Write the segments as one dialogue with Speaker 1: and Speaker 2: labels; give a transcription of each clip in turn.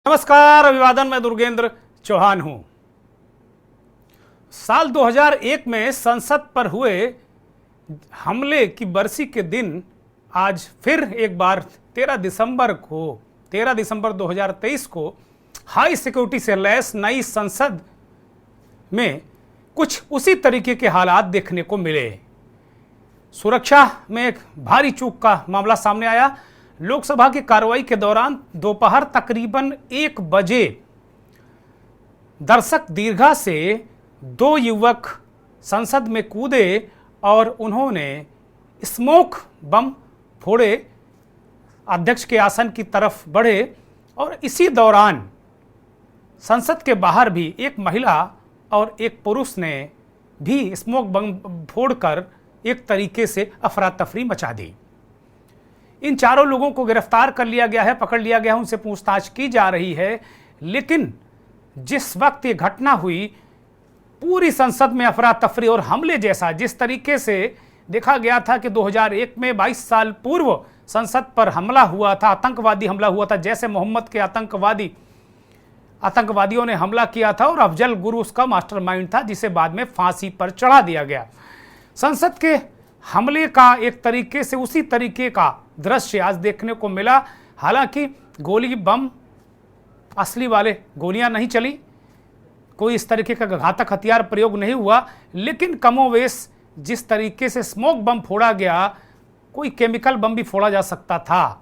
Speaker 1: नमस्कार, अभिवादन। मैं दुर्गेंद्र चौहान हूं। साल 2001 में संसद पर हुए हमले की बरसी के दिन आज फिर एक बार 13 दिसंबर 2023 को हाई सिक्योरिटी से लैस नई संसद में कुछ उसी तरीके के हालात देखने को मिले। सुरक्षा में एक भारी चूक का मामला सामने आया। लोकसभा की कार्रवाई के दौरान दोपहर तकरीबन 1 बजे दर्शक दीर्घा से 2 युवक संसद में कूदे और उन्होंने स्मोक बम फोड़े, अध्यक्ष के आसन की तरफ बढ़े और इसी दौरान संसद के बाहर भी एक महिला और एक पुरुष ने भी स्मोक बम फोड़कर एक तरीके से अफरा तफरी मचा दी। इन चारों लोगों को गिरफ्तार कर लिया गया है, पकड़ लिया गया है, उनसे पूछताछ की जा रही है। लेकिन जिस वक्त ये घटना हुई, पूरी संसद में अफरा तफरी और हमले जैसा, जिस तरीके से देखा गया था कि 2001 में 22 साल पूर्व संसद पर हमला हुआ था, आतंकवादी हमला हुआ था, जैसे मोहम्मद के आतंकवादियों ने हमला किया था और अफजल गुरु उसका मास्टरमाइंड था, जिसे बाद में फांसी पर चढ़ा दिया गया। संसद के हमले का एक तरीके से उसी तरीके का दृश्य आज देखने को मिला। हालांकि गोली बम असली वाले गोलियां नहीं चली, कोई इस तरीके का घातक हथियार प्रयोग नहीं हुआ, लेकिन कमोवेश जिस तरीके से स्मोक बम फोड़ा गया, कोई केमिकल बम भी फोड़ा जा सकता था,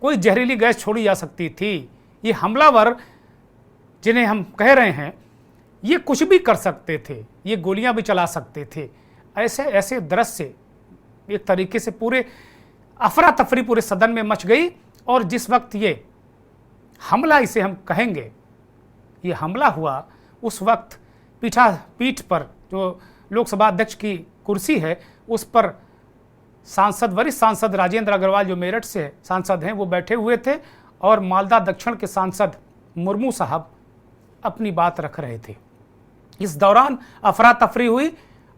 Speaker 1: कोई जहरीली गैस छोड़ी जा सकती थी। ये हमलावर जिन्हें हम कह रहे हैं, ये कुछ भी कर सकते थे, ये गोलियां भी चला सकते थे। ऐसे ऐसे दृश्य एक तरीके से पूरे अफरा तफरी पूरे सदन में मच गई। और जिस वक्त ये हमला, इसे हम कहेंगे, ये हमला हुआ, उस वक्त पीठ पर जो लोकसभा अध्यक्ष की कुर्सी है, उस पर वरिष्ठ सांसद राजेंद्र अग्रवाल, जो मेरठ से सांसद हैं, वो बैठे हुए थे और मालदा दक्षिण के सांसद मुर्मू साहब अपनी बात रख रहे थे। इस दौरान अफरा तफरी हुई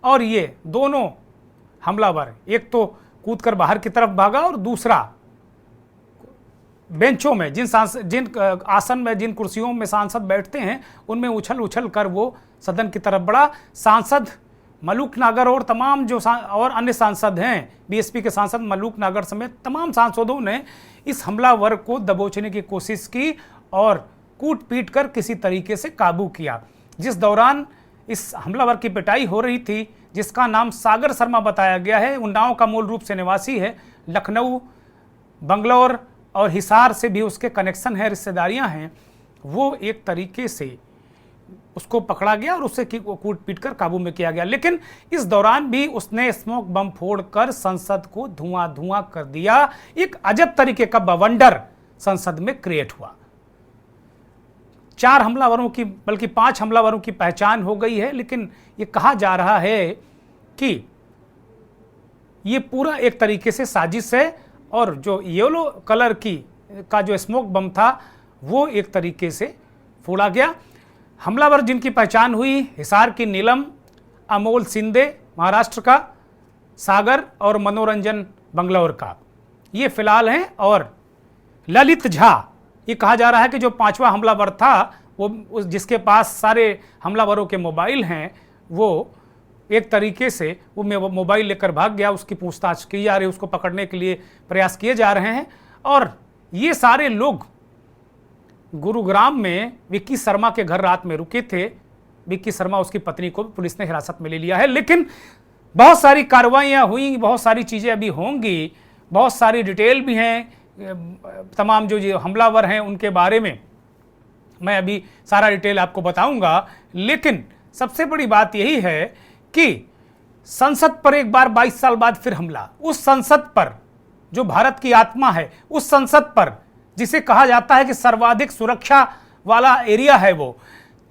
Speaker 1: और ये दोनों हमलावर, एक तो कूदकर बाहर की तरफ भागा और दूसरा बेंचों में, जिन आसन में, जिन कुर्सियों में सांसद बैठते हैं, उनमें उछल कर वो सदन की तरफ बढ़ा। सांसद मलूक नागर और तमाम जो और अन्य सांसद हैं, बीएसपी के सांसद मलूक नागर समेत तमाम सांसदों ने इस हमलावर को दबोचने की कोशिश की और कूट पीट कर किसी तरीके से काबू किया। जिस दौरान इस हमलावर की पिटाई हो रही थी, जिसका नाम सागर शर्मा बताया गया है, उन्नाव का मूल रूप से निवासी है, लखनऊ, बंगलौर और हिसार से भी उसके कनेक्शन है, रिश्तेदारियां हैं, वो एक तरीके से उसको पकड़ा गया और उसे कूट पीट कर काबू में किया गया। लेकिन इस दौरान भी उसने स्मोक बम फोड़कर संसद को धुआं कर दिया। एक अजब तरीके का बवंडर संसद में क्रिएट हुआ। 4 हमलावरों की, बल्कि 5 हमलावरों की पहचान हो गई है। लेकिन ये कहा जा रहा है कि ये पूरा एक तरीके से साजिश है और जो येलो कलर का जो स्मोक बम था, वो एक तरीके से फोड़ा गया। हमलावर जिनकी पहचान हुई, हिसार की नीलम, अमोल सिंधे महाराष्ट्र का, सागर और मनोरंजन बंगलौर का, ये फिलहाल हैं। और ललित झा, ये कहा जा रहा है कि जो 5वां हमलावर था, वो जिसके पास सारे हमलावरों के मोबाइल हैं, वो एक तरीके से वो मोबाइल लेकर भाग गया। उसकी पूछताछ की जा रही है, उसको पकड़ने के लिए प्रयास किए जा रहे हैं। और ये सारे लोग गुरुग्राम में विक्की शर्मा के घर रात में रुके थे। विक्की शर्मा, उसकी पत्नी को पुलिस ने हिरासत में ले लिया है। लेकिन बहुत सारी कार्रवाइयाँ हुई, बहुत सारी चीज़ें अभी होंगी, बहुत सारी डिटेल भी हैं। तमाम जो हमलावर हैं उनके बारे में मैं अभी सारा डिटेल आपको बताऊंगा। लेकिन सबसे बड़ी बात यही है कि संसद पर एक बार 22 साल बाद फिर हमला, उस संसद पर जो भारत की आत्मा है, उस संसद पर जिसे कहा जाता है कि सर्वाधिक सुरक्षा वाला एरिया है, वो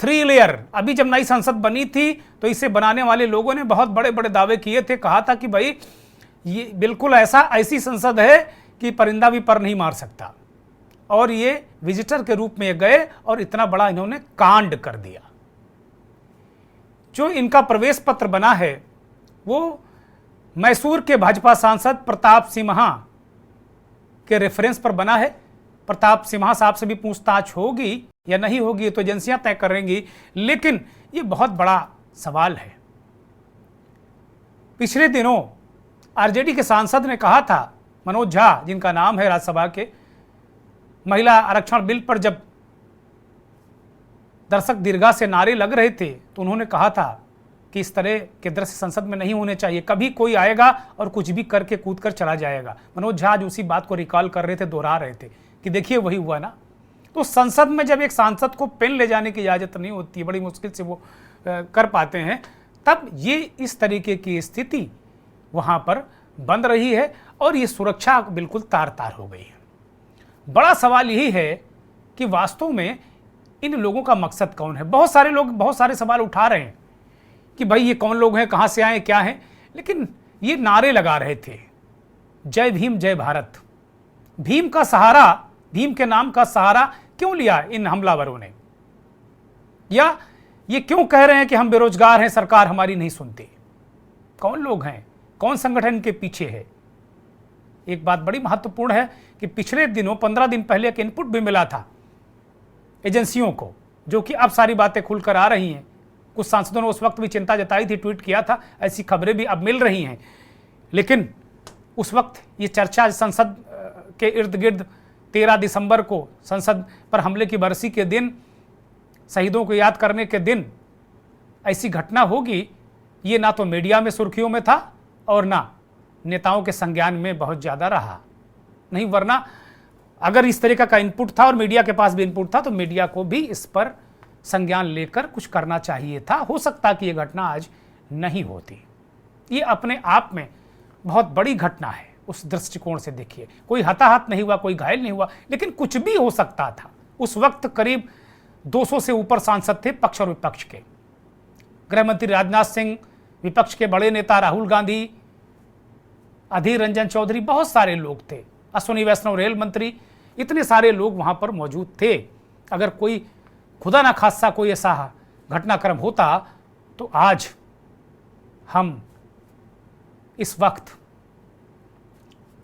Speaker 1: 3 लेयर। अभी जब नई संसद बनी थी तो इसे बनाने वाले लोगों ने बहुत बड़े बड़े दावे किए थे, कहा था कि भाई ये बिल्कुल ऐसी संसद है कि परिंदा भी पर नहीं मार सकता। और ये विजिटर के रूप में गए और इतना बड़ा इन्होंने कांड कर दिया। जो इनका प्रवेश पत्र बना है, वो मैसूर के भाजपा सांसद प्रताप सिंह के रेफरेंस पर बना है। प्रताप सिम्हा साहब से भी पूछताछ होगी या नहीं होगी, ये तो एजेंसियां तय करेंगी। लेकिन ये बहुत बड़ा सवाल है। पिछले दिनों आरजेडी के सांसद ने कहा था, मनोज झा जिनका नाम है, राज्यसभा के, महिला आरक्षण बिल पर जब दर्शक दीर्घा से नारे लग रहे थे तो उन्होंने कहा था कि इस तरह के दृश्य संसद में नहीं होने चाहिए, कभी कोई आएगा और कुछ भी करके कूद कर चला जाएगा। मनोज झा आज उसी बात को रिकॉल कर रहे थे, दोहरा रहे थे कि देखिए वही हुआ ना। तो संसद में जब एक सांसद को पेन ले जाने की इजाजत नहीं होती, बड़ी मुश्किल से वो कर पाते हैं, तब ये इस तरीके की स्थिति वहां पर बन रही है और ये सुरक्षा बिल्कुल तार तार हो गई है। बड़ा सवाल यही है कि वास्तव में इन लोगों का मकसद कौन है। बहुत सारे लोग बहुत सारे सवाल उठा रहे हैं कि भाई ये कौन लोग हैं, कहां से आए, क्या हैं, लेकिन ये नारे लगा रहे थे, जय भीम जय भारत। भीम का सहारा, भीम के नाम का सहारा क्यों लिया इन हमलावरों ने, या ये क्यों कह रहे हैं कि हम बेरोजगार हैं, सरकार हमारी नहीं सुनती। कौन लोग हैं, कौन संगठन के पीछे है। एक बात बड़ी महत्वपूर्ण है कि पिछले दिनों 15 दिन पहले एक इनपुट भी मिला था एजेंसियों को, जो कि अब सारी बातें खुलकर आ रही हैं। कुछ सांसदों ने उस वक्त भी चिंता जताई थी, ट्वीट किया था, ऐसी खबरें भी अब मिल रही हैं। लेकिन उस वक्त ये चर्चा संसद के इर्द गिर्द 13 दिसंबर को संसद पर हमले की बरसी के दिन, शहीदों को याद करने के दिन ऐसी घटना होगी, ये ना तो मीडिया में सुर्खियों में था और ना नेताओं के संज्ञान में बहुत ज़्यादा रहा। नहीं, वरना अगर इस तरीका का इनपुट था और मीडिया के पास भी इनपुट था तो मीडिया को भी इस पर संज्ञान लेकर कुछ करना चाहिए था। हो सकता कि यह घटना आज नहीं होती। ये अपने आप में बहुत बड़ी घटना है। उस दृष्टिकोण से देखिए, कोई हताहत नहीं हुआ, कोई घायल नहीं हुआ, लेकिन कुछ भी हो सकता था। उस वक्त करीब 200 से ऊपर सांसद थे, पक्ष और विपक्ष के। गृह मंत्री राजनाथ सिंह, विपक्ष के बड़े नेता राहुल गांधी, अधीर रंजन चौधरी, बहुत सारे लोग थे, अश्विनी वैष्णव रेल मंत्री, इतने सारे लोग वहां पर मौजूद थे। अगर कोई खुदा ना खास्ता कोई ऐसा घटनाक्रम होता तो आज हम इस वक्त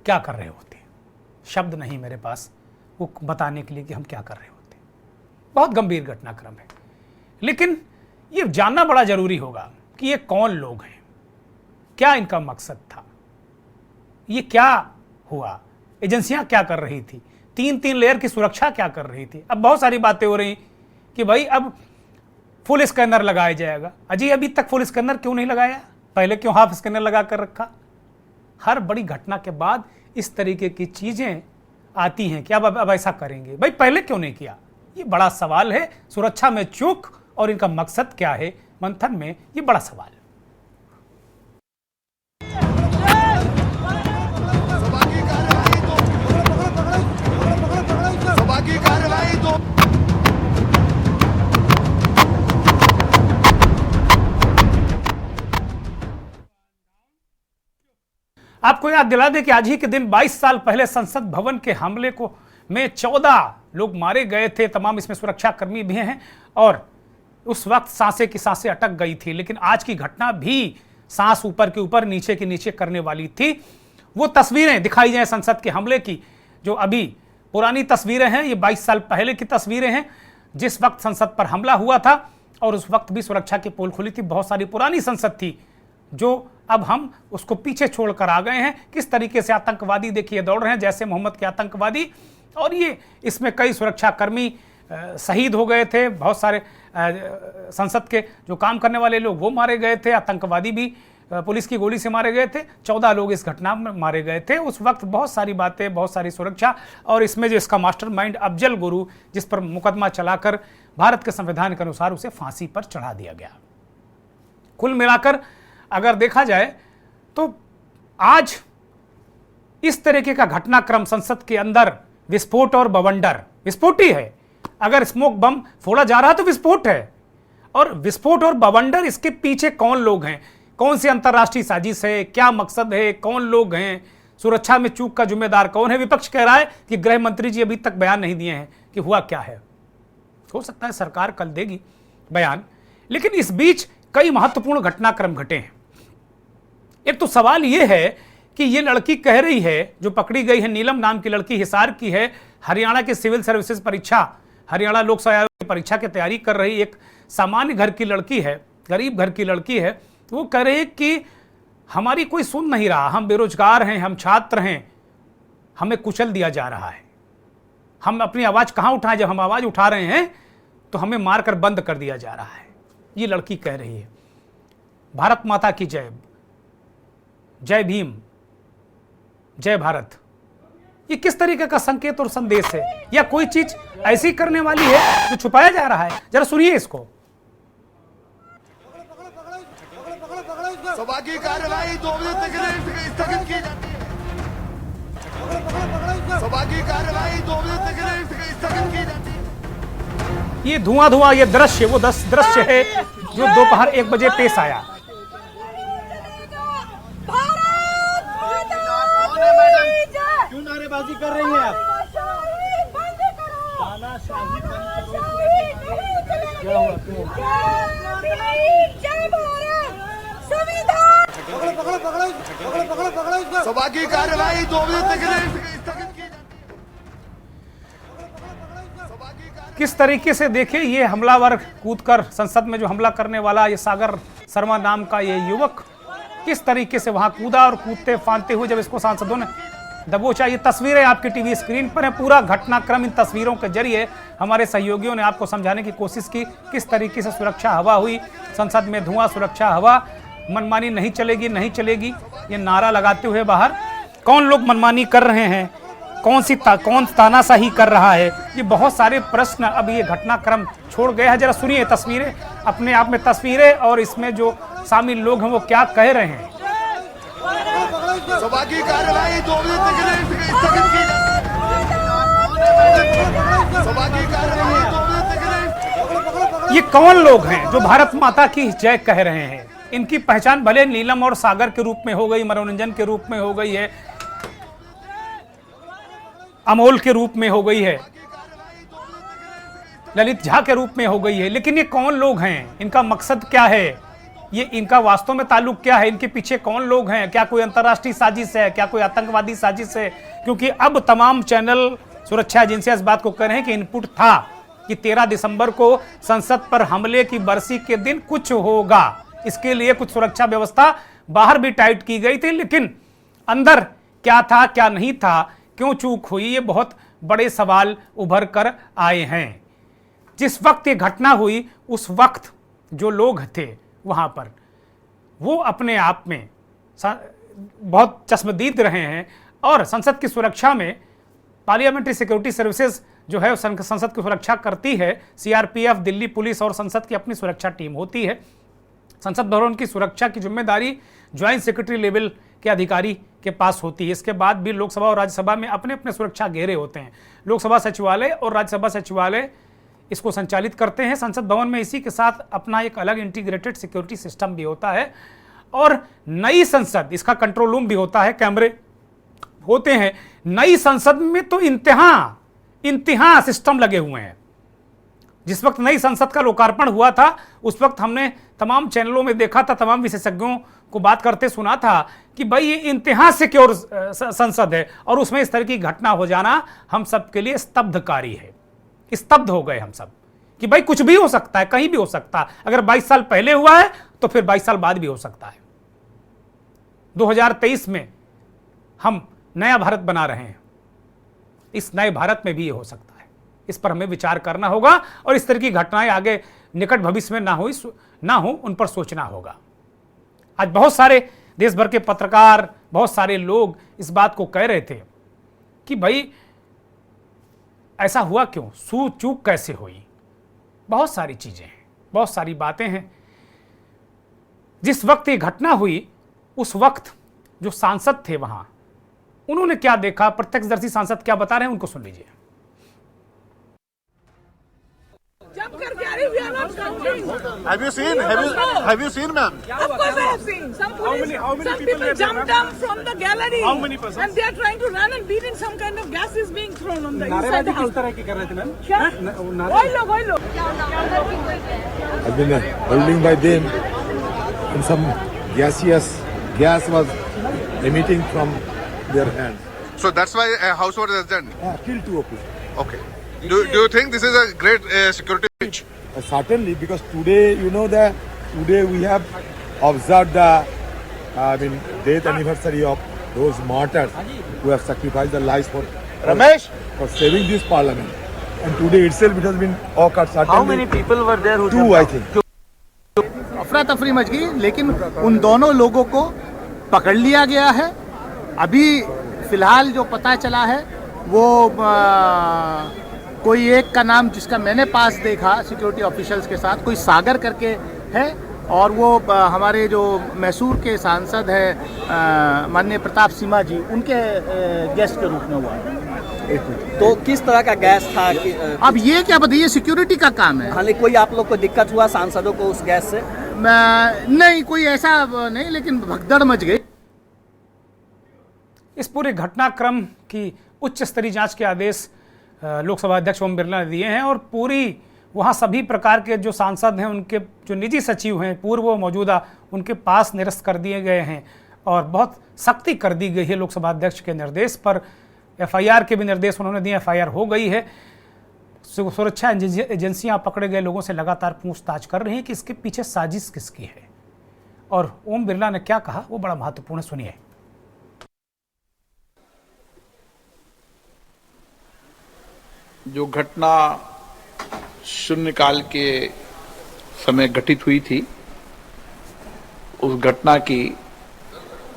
Speaker 1: क्या कर रहे होते, शब्द नहीं मेरे पास वो बताने के लिए कि हम क्या कर रहे होते। बहुत गंभीर घटनाक्रम है, लेकिन ये जानना बड़ा जरूरी होगा कि ये कौन लोग हैं, क्या इनका मकसद था, ये क्या हुआ, एजेंसियां क्या कर रही थी, 3 लेयर की सुरक्षा क्या कर रही थी। अब बहुत सारी बातें हो रही कि भाई अब फुल स्कैनर लगाया जाएगा। अजी अभी तक फुल स्कैनर क्यों नहीं लगाया, पहले क्यों हाफ स्कैनर लगा कर रखा। हर बड़ी घटना के बाद इस तरीके की चीजें आती हैं कि अब ऐसा करेंगे। भाई पहले क्यों नहीं किया, ये बड़ा सवाल है। सुरक्षा में चूक और इनका मकसद क्या है, मंथन में ये बड़ा सवाल है। आपको याद दिला दें कि आज ही के दिन 22 साल पहले संसद भवन के हमले को में 14 लोग मारे गए थे। तमाम इसमें सुरक्षाकर्मी भी हैं और उस वक्त सांसें की सांसें अटक गई थी। लेकिन आज की घटना भी सांस ऊपर के ऊपर नीचे के नीचे करने वाली थी। वो तस्वीरें दिखाई जाए संसद के हमले की, जो अभी पुरानी तस्वीरें हैं, ये 22 साल पहले की तस्वीरें हैं जिस वक्त संसद पर हमला हुआ था। और उस वक्त भी सुरक्षा की पोल खुली थी। बहुत सारी पुरानी संसद थी जो अब हम उसको पीछे छोड़कर आ गए हैं। किस तरीके से आतंकवादी देखिए दौड़ रहे हैं, जैसे मोहम्मद के आतंकवादी। और ये इसमें कई सुरक्षाकर्मी शहीद हो गए थे। बहुत सारे संसद के जो काम करने वाले लोग वो मारे गए थे। आतंकवादी भी पुलिस की गोली से मारे गए थे। 14 लोग इस घटना में मारे गए थे। उस वक्त बहुत सारी बातें, बहुत सारी सुरक्षा, और इसमें जो इसका मास्टरमाइंड अफजल गुरु, जिस पर मुकदमा चलाकर भारत के संविधान के अनुसार उसे फांसी पर चढ़ा दिया गया। कुल मिलाकर अगर देखा जाए तो आज इस तरीके का घटनाक्रम संसद के अंदर विस्फोट और बवंडर, विस्फोट ही है। अगर स्मोक बम फोड़ा जा रहा है तो विस्फोट है। और विस्फोट और बवंडर, इसके पीछे कौन लोग हैं, कौन सी अंतरराष्ट्रीय साजिश है, क्या मकसद है, कौन लोग हैं, सुरक्षा में चूक का जिम्मेदार कौन है। विपक्ष कह रहा है कि गृह मंत्री जी अभी तक बयान नहीं दिए हैं कि हुआ क्या है। हो सकता है सरकार कल देगी बयान, लेकिन इस बीच कई महत्वपूर्ण घटनाक्रम घटे हैं। एक तो सवाल यह है कि ये लड़की कह रही है, जो पकड़ी गई है नीलम नाम की लड़की, हिसार की है, हरियाणा की सिविल सर्विसेज परीक्षा, हरियाणा लोक सेवा आयोग की परीक्षा की तैयारी कर रही एक सामान्य घर की लड़की है, गरीब घर की लड़की है। वो कह रही है कि हमारी कोई सुन नहीं रहा, हम बेरोजगार हैं, हम छात्र हैं, हमें कुचल दिया जा रहा है, हम अपनी आवाज कहां उठाएं, जब हम आवाज उठा रहे हैं तो हमें मारकर बंद कर दिया जा रहा है। ये लड़की कह रही है। भारत माता की जय, जय भीम, जय भारत। ये किस तरीके का संकेत और संदेश है, या कोई चीज ऐसी करने वाली है जो छुपाया जा रहा है? जरा सुनिए इसको।
Speaker 2: सभा की कार्यवाही 2 बजे तक स्थगित की जाती है। सभा की कार्यवाही 2 बजे तक स्थगित की जाती है।
Speaker 1: ये धुआं ये दृश्य, वो दृश्य है जो दोपहर 1 बजे पेश आया।
Speaker 3: क्यों नारेबाजी कर रही हैं आप? क्या हुआ?
Speaker 2: सभा की कार्यवाही 2 बजे तक स्थगित की जाती है।
Speaker 1: किस तरीके से देखिए, ये हमलावर कूदकर संसद में जो हमला करने वाला ये सागर शर्मा नाम का ये युवक किस तरीके से वहां कूदा, और कूदते फांदते हुए जब इसको सांसदों ने दबोचा। ये तस्वीरें आपकी टीवी स्क्रीन पर है। पूरा घटनाक्रम इन तस्वीरों के जरिए हमारे सहयोगियों ने आपको समझाने की कोशिश की, किस तरीके से सुरक्षा हवा हुई संसद में, धुआं, सुरक्षा हवा, मनमानी नहीं चलेगी, नहीं चलेगी, ये नारा लगाते हुए बाहर। कौन लोग मनमानी कर रहे हैं, कौन तानाशाही कर रहा है, ये बहुत सारे प्रश्न अब ये घटनाक्रम छोड़ गया है। जरा सुनिए तस्वीरें, अपने आप में तस्वीरें और इसमें जो शामिल लोग हैं वो क्या कह रहे हैं।
Speaker 2: सभा की कार्यवाही 2 बजे तक स्थगित की जाती है। सभा की कार्यवाही 2 बजे तक।
Speaker 1: ये कौन लोग हैं जो भारत माता की जय कह रहे हैं? इनकी पहचान भले नीलम और सागर के रूप में हो गई, मनोरंजन के रूप में हो गई है, अमोल के रूप में हो गई है, ललित झा के रूप में हो गई है, लेकिन ये कौन लोग हैं, इनका मकसद क्या है, ये इनका वास्तव में ताल्लुक क्या है, इनके पीछे कौन लोग हैं? क्या कोई अंतर्राष्ट्रीय साजिश है, क्या कोई आतंकवादी साजिश है? क्योंकि अब तमाम चैनल, सुरक्षा एजेंसियां इस बात को कह रहे हैं कि इनपुट था कि 13 दिसंबर को संसद पर हमले की बरसी के दिन कुछ होगा, इसके लिए कुछ सुरक्षा व्यवस्था बाहर भी टाइट की गई थी, लेकिन अंदर क्या था क्या नहीं था, क्यों चूक हुई, ये बहुत बड़े सवाल उभर कर आए हैं। जिस वक्त ये घटना हुई उस वक्त जो लोग थे वहां पर, वो अपने आप में बहुत चश्मदीद रहे हैं, और संसद की सुरक्षा में पार्लियामेंट्री सिक्योरिटी सर्विसेज जो है संसद की सुरक्षा करती है, सीआरपीएफ, दिल्ली पुलिस और संसद की अपनी सुरक्षा टीम होती है। संसद भवन की सुरक्षा की जिम्मेदारी ज्वाइंट सेक्रेटरी लेवल के अधिकारी के पास होती है। इसके बाद भी लोकसभा और राज्यसभा में अपने अपने सुरक्षा घेरे होते हैं। लोकसभा सचिवालय और राज्यसभा सचिवालय इसको संचालित करते हैं। संसद भवन में इसी के साथ अपना एक अलग इंटीग्रेटेड सिक्योरिटी सिस्टम भी होता है, और नई संसद, इसका कंट्रोल रूम भी होता है, कैमरे होते हैं। नई संसद में तो इंतहा सिस्टम लगे हुए हैं। जिस वक्त नई संसद का लोकार्पण हुआ था उस वक्त हमने तमाम चैनलों में देखा था, तमाम विशेषज्ञों को बात करते सुना था कि भाई ये इंतहा सिक्योर संसद है, और उसमें इस तरह की घटना हो जाना हम सबके लिए स्तब्धकारी है। स्तब्ध हो गए हम सब कि भाई कुछ भी हो सकता है, कहीं भी हो सकता है। अगर 22 साल पहले हुआ है तो फिर 22 साल बाद भी हो सकता है। 2023 में हम नया भारत बना रहे हैं, इस नए भारत में भी ये हो सकता है। इस पर हमें विचार करना होगा, और इस तरह की घटनाएं आगे निकट भविष्य में ना हो, उन पर सोचना होगा। आज बहुत सारे देश भर के पत्रकार, बहुत सारे लोग इस बात को कह रहे थे कि भाई ऐसा हुआ क्यों, चूक कैसे हुई। बहुत सारी चीजें हैं, बहुत सारी बातें हैं। जिस वक्त ये घटना हुई उस वक्त जो सांसद थे वहां, उन्होंने क्या देखा, प्रत्यक्षदर्शी सांसद क्या बता रहे हैं, उनको सुन लीजिए।
Speaker 2: Have you seen, ma'am?
Speaker 4: Of course I have seen. Some people jumped down from the gallery.
Speaker 3: How many persons?
Speaker 4: And they are trying to run and beat in some kind of gas is being thrown on the inside the house.
Speaker 3: किस तरह की कर रहे थे ma'am?
Speaker 4: क्या? वही लोग।
Speaker 5: I've been holding by them, and some gas was emitting from their hands.
Speaker 2: So that's why a house was done.
Speaker 5: Killed 2 people.
Speaker 2: Okay. Do you think this is a great security breach?
Speaker 5: Certainly, because today, today we have observed the death anniversary of those martyrs who have sacrificed their lives for saving this parliament. And today itself it has been occurred. Certainly,
Speaker 3: How many people were there who
Speaker 5: 2, I think.
Speaker 6: अफरा तफरी much गई, लेकिन उन दोनों लोगों को पकड़ लिया गया है। अभी फिलहाल जो पता चला है वो कोई एक का नाम जिसका मैंने पास देखा सिक्योरिटी ऑफिशियल्स के साथ, कोई सागर करके है, और वो हमारे जो मैसूर के सांसद हैं माननीय प्रताप सिम्हा जी, उनके गेस्ट के रूप में हुआ है।
Speaker 3: तो किस तरह का गैस था
Speaker 6: अब ये क्या बताइए, सिक्योरिटी का काम है।
Speaker 3: हालांकि कोई आप लोग को दिक्कत हुआ सांसदों को उस गैस से?
Speaker 6: नहीं, कोई ऐसा नहीं, लेकिन भगदड़ मच गई।
Speaker 1: इस पूरे घटनाक्रम की उच्च स्तरीय जांच के आदेश लोकसभा अध्यक्ष ओम बिरला ने दिए हैं और पूरी वहाँ सभी प्रकार के जो सांसद हैं, उनके जो निजी सचिव हैं पूर्व व मौजूदा, उनके पास निरस्त कर दिए गए हैं और बहुत सख्ती कर दी गई है लोकसभा अध्यक्ष के निर्देश पर। एफआईआर के भी निर्देश उन्होंने दिए, एफआईआर हो गई है। सुरक्षा एजेंसियां पकड़े गए लोगों से लगातार पूछताछ कर रही हैं कि इसके पीछे साजिश किसकी है। और ओम बिरला ने क्या कहा वो बड़ा महत्वपूर्ण, सुनिए।
Speaker 7: जो घटना शून्यकाल के समय घटित हुई थी, उस घटना की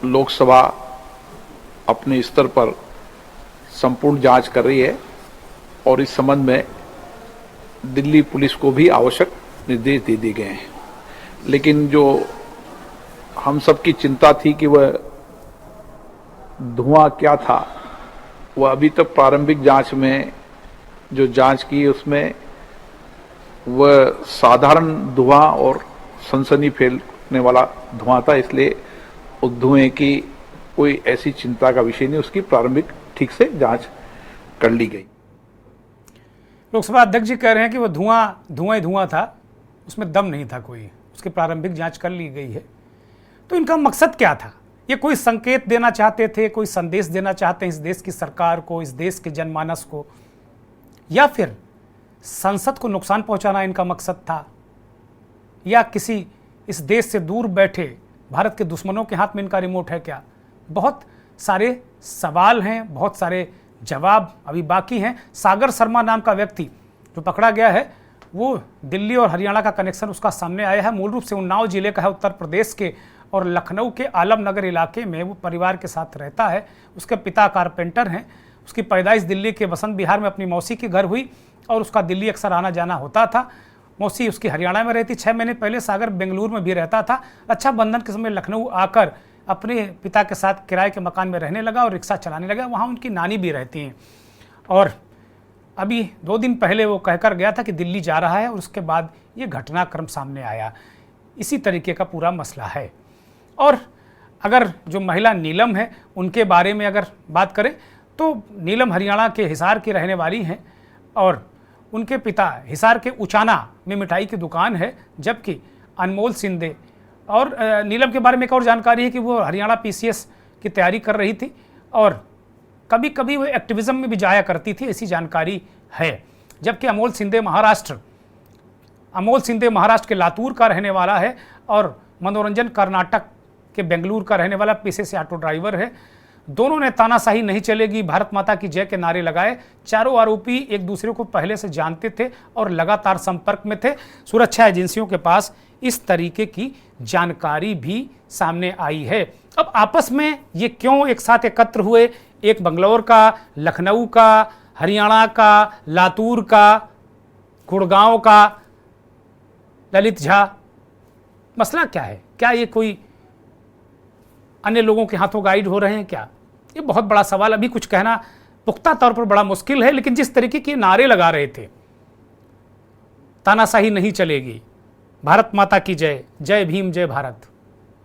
Speaker 7: लोकसभा अपने स्तर पर संपूर्ण जांच कर रही है और इस संबंध में दिल्ली पुलिस को भी आवश्यक निर्देश दे दिए गए हैं। लेकिन जो हम सबकी चिंता थी कि वह धुआं क्या था, वह अभी तक प्रारंभिक जांच में जो जांच की उसमें वह साधारण धुआं और सनसनी फैलने वाला धुआं था, इसलिए उस धुएं की कोई ऐसी चिंता का विषय नहीं, उसकी प्रारंभिक ठीक से जांच कर ली गई।
Speaker 1: लोकसभा अध्यक्ष जी कह रहे हैं कि वो धुआं था, उसमें दम नहीं था कोई, उसकी प्रारंभिक जांच कर ली गई है। तो इनका मकसद क्या था? ये कोई संकेत देना चाहते थे, कोई संदेश देना चाहते हैं इस देश की सरकार को, इस देश के जनमानस को, या फिर संसद को नुकसान पहुंचाना इनका मकसद था, या किसी इस देश से दूर बैठे भारत के दुश्मनों के हाथ में इनका रिमोट है क्या? बहुत सारे सवाल हैं, बहुत सारे जवाब अभी बाकी हैं। सागर शर्मा नाम का व्यक्ति जो पकड़ा गया है, वो दिल्ली और हरियाणा का कनेक्शन उसका सामने आया है। मूल रूप से उन्नाव जिले का है, उत्तर प्रदेश के, और लखनऊ के आलमनगर इलाके में वो परिवार के साथ रहता है। उसके पिता कारपेंटर हैं। उसकी पैदाइश दिल्ली के बसंत विहार में अपनी मौसी के घर हुई और उसका दिल्ली अक्सर आना जाना होता था। मौसी उसकी हरियाणा में रहती। 6 महीने पहले सागर बेंगलुरु में भी रहता था। रक्षाबंधन के समय लखनऊ आकर अपने पिता के साथ किराए के मकान में रहने लगा और रिक्शा चलाने लगा। वहाँ उनकी नानी भी रहती हैं। और अभी 2 दिन पहले वो कहकर गया था कि दिल्ली जा रहा है और उसके बाद ये घटनाक्रम सामने आया। इसी तरीके का पूरा मसला है। और अगर जो महिला नीलम है उनके बारे में अगर बात करें तो नीलम हरियाणा के हिसार की रहने वाली हैं और उनके पिता हिसार के उचाना में मिठाई की दुकान है, जबकि अनमोल सिंधे और नीलम के बारे में एक और जानकारी है कि वो हरियाणा पीसीएस की तैयारी कर रही थी और कभी कभी वो एक्टिविज्म में भी जाया करती थी, ऐसी जानकारी है। जबकि अमोल सिंधे महाराष्ट्र के लातूर का रहने वाला है और मनोरंजन कर्नाटक के बेंगलुरु का रहने वाला, पेशे से ऑटो ड्राइवर है। दोनों ने तानाशाही नहीं चलेगी, भारत माता की जय के नारे लगाए। चारों आरोपी एक दूसरे को पहले से जानते थे और लगातार संपर्क में थे। सुरक्षा एजेंसियों के पास इस तरीके की जानकारी भी सामने आई है। अब आपस में ये क्यों एक साथ एकत्र हुए? एक बंगलौर का, लखनऊ का, हरियाणा का, लातूर का, गुड़गांव का, ललित झा, मसला क्या है? क्या ये कोई अन्य लोगों के हाथों गाइड हो रहे हैं क्या? ये बहुत बड़ा सवाल। अभी कुछ कहना पुख्ता तौर पर बड़ा मुश्किल है, लेकिन जिस तरीके के नारे लगा रहे थे, तानाशाही नहीं चलेगी, भारत माता की जय, जय भीम जय भारत,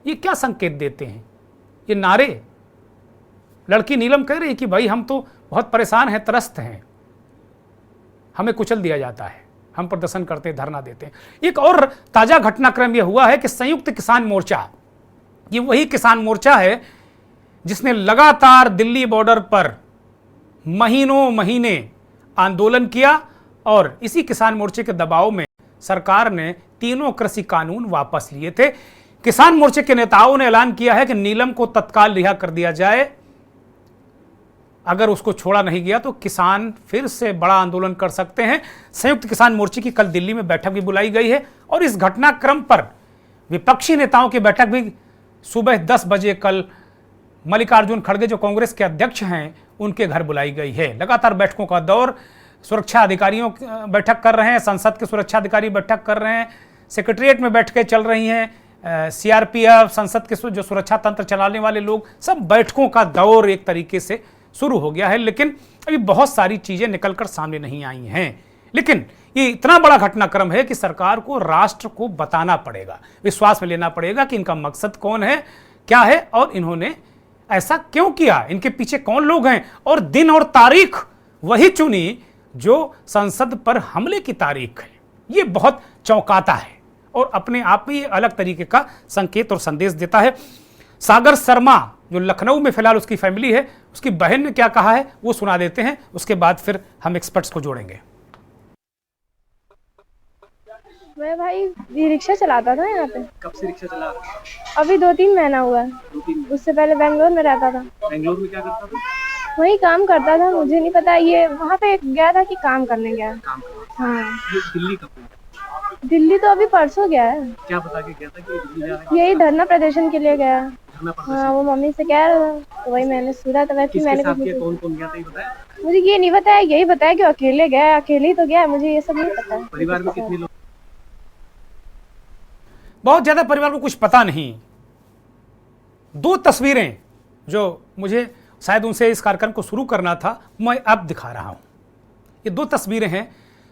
Speaker 1: ये क्या संकेत देते हैं ये नारे? लड़की नीलम कह रही कि भाई हम तो बहुत परेशान हैं, त्रस्त हैं, हमें कुचल दिया जाता है, हम प्रदर्शन करते, धरना देते हैं। एक और ताजा घटनाक्रम यह हुआ है कि संयुक्त किसान मोर्चा, ये वही किसान मोर्चा है जिसने लगातार दिल्ली बॉर्डर पर महीनों महीने आंदोलन किया और इसी किसान मोर्चे के दबाव में सरकार ने तीनों कृषि कानून वापस लिए थे। किसान मोर्चे के नेताओं ने ऐलान किया है कि नीलम को तत्काल रिहा कर दिया जाए, अगर उसको छोड़ा नहीं गया तो किसान फिर से बड़ा आंदोलन कर सकते हैं। संयुक्त किसान मोर्चे की कल दिल्ली में बैठक भी बुलाई गई है और इस घटनाक्रम पर विपक्षी नेताओं की बैठक भी सुबह 10 बजे कल मल्लिकार्जुन खड़गे जो कांग्रेस के अध्यक्ष हैं उनके घर बुलाई गई है। लगातार बैठकों का दौर, सुरक्षा अधिकारियों बैठक कर रहे हैं, संसद के सुरक्षा अधिकारी बैठक कर रहे हैं, सेक्रेटरिएट में बैठकें चल रही हैं, सीआरपीएफ, संसद के जो सुरक्षा तंत्र चलाने वाले लोग, सब बैठकों का दौर एक तरीके से शुरू हो गया है। लेकिन अभी बहुत सारी चीजें निकलकर सामने नहीं आई हैं। लेकिन ये इतना बड़ा घटनाक्रम है कि सरकार को राष्ट्र को बताना पड़ेगा, विश्वास में लेना पड़ेगा कि इनका मकसद कौन है, क्या है और इन्होंने ऐसा क्यों किया, इनके पीछे कौन लोग हैं और दिन और तारीख वही चुनी जो संसद पर हमले की तारीख है। ये बहुत चौंकाता है और अपने आप में अलग तरीके का संकेत और संदेश देता है। सागर शर्मा जो लखनऊ में फिलहाल उसकी फैमिली है, उसकी बहन ने क्या कहा है वो सुना देते हैं, उसके बाद फिर हम एक्सपर्ट्स को जोड़ेंगे।
Speaker 8: मैं भाई ये रिक्शा चलाता था यहाँ पे।
Speaker 3: कब से रिक्शा चला?
Speaker 8: अभी 2-3 महीना हुआ। उससे पहले बेंगलोर में रहता था।
Speaker 3: बेंगलोर में क्या करता था?
Speaker 8: वही काम करता था, मुझे नहीं पता। ये वहाँ पे गया था कि काम करने गया। हाँ।
Speaker 3: दिल्ली कब गया?
Speaker 8: दिल्ली तो अभी परसों गया है।
Speaker 3: क्या बता के गया था कि दिल्ली जा रहा है?
Speaker 8: यही धरना प्रदर्शन के लिए गया। हाँ, वो मम्मी से कह रहा था तो वही मैंने सुना था। वैसे मैंने
Speaker 3: कौन कौन गया था ये बताया?
Speaker 8: मुझे ये नहीं बताया, यही बताया कि अकेले गया। अकेले ही तो गया, मुझे ये सब नहीं पता।
Speaker 3: परिवार में कितने लोग?
Speaker 1: बहुत ज्यादा परिवार को कुछ पता नहीं। 2 तस्वीरें जो मुझे शायद उनसे इस कार्यक्रम को शुरू करना था, मैं अब दिखा रहा हूं। ये 2 तस्वीरें हैं।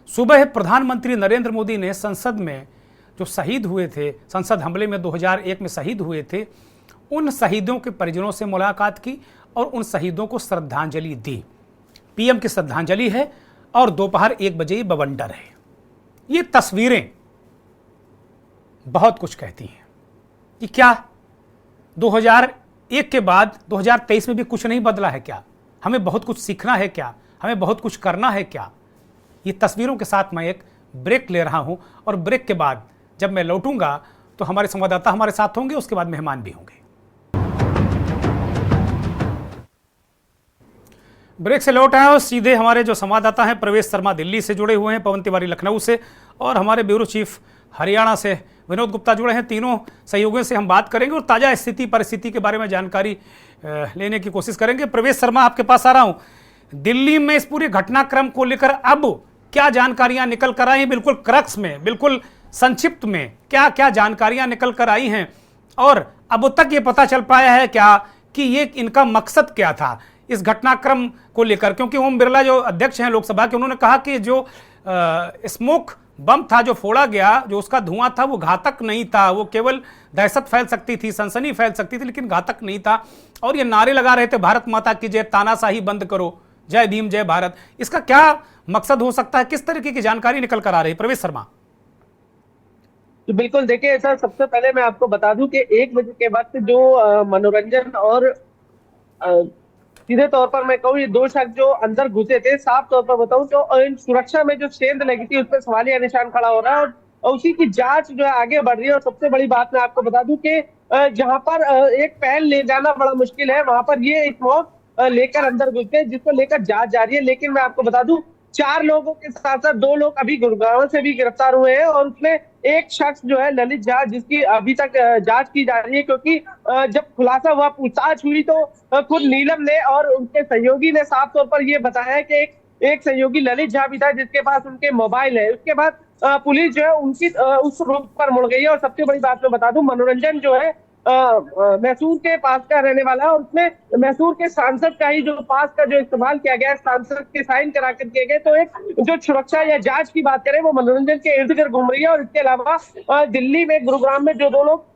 Speaker 1: सुबह प्रधानमंत्री नरेंद्र मोदी ने संसद में जो शहीद हुए थे, संसद हमले में 2001 में शहीद हुए थे, उन शहीदों के परिजनों से मुलाकात की और उन शहीदों को श्रद्धांजलि दी। पीएम की श्रद्धांजलि है और दोपहर 1 बजे ये बवंडर है। ये तस्वीरें बहुत कुछ कहती हैं कि क्या 2001 के बाद 2023 में भी कुछ नहीं बदला है क्या? हमें बहुत कुछ सीखना है क्या? हमें बहुत कुछ करना है क्या? ये तस्वीरों के साथ मैं एक ब्रेक ले रहा हूं और ब्रेक के बाद जब मैं लौटूंगा तो हमारे संवाददाता हमारे साथ होंगे, उसके बाद मेहमान भी होंगे। ब्रेक से लौट आए और सीधे हमारे जो संवाददाता हैं प्रवेश शर्मा दिल्ली से जुड़े हुए हैं, पवन तिवारी लखनऊ से और हमारे ब्यूरो चीफ हरियाणा से विनोद गुप्ता जुड़े हैं। तीनों सहयोगियों से हम बात करेंगे और ताज़ा स्थिति परिस्थिति के बारे में जानकारी लेने की कोशिश करेंगे। प्रवेश शर्मा, आपके पास आ रहा हूं। दिल्ली में इस पूरे घटनाक्रम को लेकर अब क्या जानकारियां निकल कर आई, बिल्कुल क्रक्स में, बिल्कुल संक्षिप्त में क्या क्या जानकारियां निकल कर आई हैं और अब तक ये पता चल पाया है क्या कि ये इनका मकसद क्या था इस घटनाक्रम को लेकर? क्योंकि ओम बिरला जो अध्यक्ष हैं लोकसभा के, उन्होंने कहा कि जो स्मोक बम था जो फोड़ा गया, जो उसका धुआं था वो घातक नहीं था, वो केवल दहशत फैल सकती थी, सनसनी फैल सकती थी, लेकिन घातक नहीं था। और ये नारे लगा रहे थे भारत माता की जय, तानाशाही बंद करो, जय भीम जय भारत। इसका क्या मकसद हो सकता है? किस तरीके की जानकारी निकल कर आ रही है प्रवेश शर्मा?
Speaker 9: तो बिल्कुल देखिए सर, सबसे पहले मैं आपको बता दूं कि 1 बजे के वक्त जो मनोरंजन और सीधे तौर पर मैं कहूँ ये 2 शख्स जो अंदर घुसे थे, साफ तौर पर बताऊं तो सुरक्षा में जो सेंध लगी थी उस पर सवालिया निशान खड़ा हो रहा है और उसी की जांच जो है आगे बढ़ रही है। और सबसे बड़ी बात मैं आपको बता दूं कि जहां पर एक पेन ले जाना बड़ा मुश्किल है, वहां पर ये स्मोक लेकर अंदर घुसे, जिसको लेकर जांच जारी है। लेकिन मैं आपको बता दूं 4 लोगों के साथ साथ 2 लोग अभी गुड़गांव से भी गिरफ्तार हुए हैं और उसमें एक शख्स जो है ललित झा, जिसकी अभी तक जांच की जा रही है, क्योंकि जब खुलासा हुआ, पूछताछ हुई तो खुद नीलम ने और उनके सहयोगी ने साफ तौर पर यह बताया है कि एक सहयोगी ललित झा भी था जिसके पास उनके मोबाइल है। उसके बाद पुलिस जो है उनकी उस रुख पर मुड़ गई है। और सबसे बड़ी बात मैं बता दूं, मनोरंजन जो है मैसूर के पास का रहने वाला है और उसमें मैसूर के सांसद का ही जो पास का जो इस्तेमाल किया गया, सांसद के साइन करा कर किए गए। तो एक जो सुरक्षा या जांच की बात करें वो मनोरंजन के इर्द गिर्द घूम रही है। और इसके अलावा दिल्ली में, गुरुग्राम में जो 2 लोग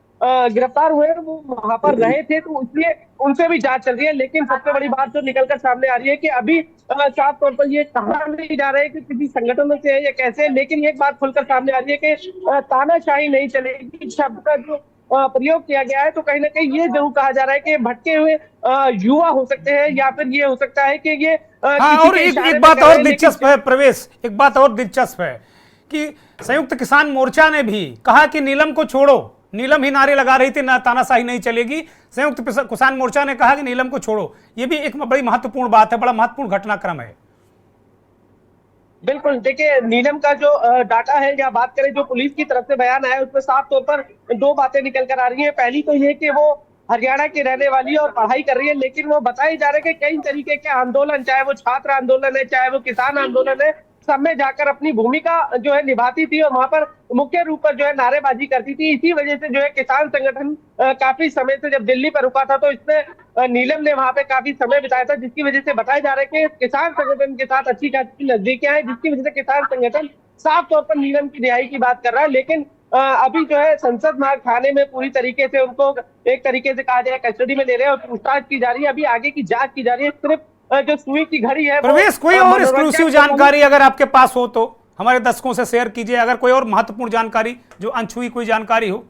Speaker 9: गिरफ्तार हुए वो वहां पर रहे थे, तो इसलिए उनसे भी जांच चल रही है। लेकिन सबसे बड़ी बात जो निकलकर सामने आ रही है कि अभी साफ तौर पर ये कहा नहीं जा रहा है कि किसी संगठन से है या कैसे, लेकिन एक बात खुलकर सामने आ रही है कि तानाशाही नहीं चलेगी शब्द का जो प्रयोग किया गया है, तो कहीं ना कहीं ये जरूर कहा जा रहा है कि भटके हुए युवा हो सकते हैं, या फिर ये हो सकता है कि ये
Speaker 1: हाँ,
Speaker 9: किसी
Speaker 1: और
Speaker 9: के
Speaker 1: एक
Speaker 9: इशारे
Speaker 1: एक
Speaker 9: में
Speaker 1: बात
Speaker 9: कर
Speaker 1: और
Speaker 9: रहे हैं, लेकिन
Speaker 1: दिलचस्प है प्रवेश, एक बात और दिलचस्प है कि संयुक्त किसान मोर्चा ने भी कहा कि नीलम को छोड़ो। नीलम ही नारे लगा रही थी, ना तानाशाही नहीं चलेगी। संयुक्त किसान मोर्चा ने कहा कि नीलम को छोड़ो। ये भी एक बड़ी महत्वपूर्ण बात है, बड़ा महत्वपूर्ण घटनाक्रम है।
Speaker 9: बिल्कुल, देखिए नीलम का जो डाटा है, या बात करें जो पुलिस की तरफ से बयान आया, उसमें साफ तौर पर दो बातें निकल कर आ रही हैं। पहली तो ये कि वो हरियाणा की रहने वाली है और पढ़ाई कर रही है, लेकिन वो बताई जा रहा है कि कई तरीके के आंदोलन, चाहे वो छात्र आंदोलन है, चाहे वो किसान आंदोलन है, सब में जाकर अपनी भूमिका जो है निभाती थी और वहां पर मुख्य रूप पर जो है नारेबाजी करती थी। इसी वजह से जो है किसान संगठन काफी समय से जब दिल्ली पर रुका था, तो इसमें नीलम ने वहां पे काफी समय बिताया था, जिसकी वजह से बताया जा रहा है कि किसान संगठन के साथ अच्छी खासी नजदीकियां हैं, जिसकी वजह से किसान संगठन साफ तौर पर नीलम की रिहाई की बात कर रहा है। लेकिन अभी जो है संसद मार्ग थाने में पूरी तरीके से उनको एक तरीके से कहा जाए कस्टडी में ले रहे हैं और पूछताछ की जा रही है। अभी आगे की जांच की जा रही है। सिर्फ जो सुई की घड़ी है,
Speaker 1: प्रवेश, कोई और एक्सक्लूसिव जानकारी अगर आपके पास हो तो हमारे दर्शकों से शेयर कीजिए। अगर कोई और महत्वपूर्ण जानकारी जो अनछुई कोई जानकारी हो।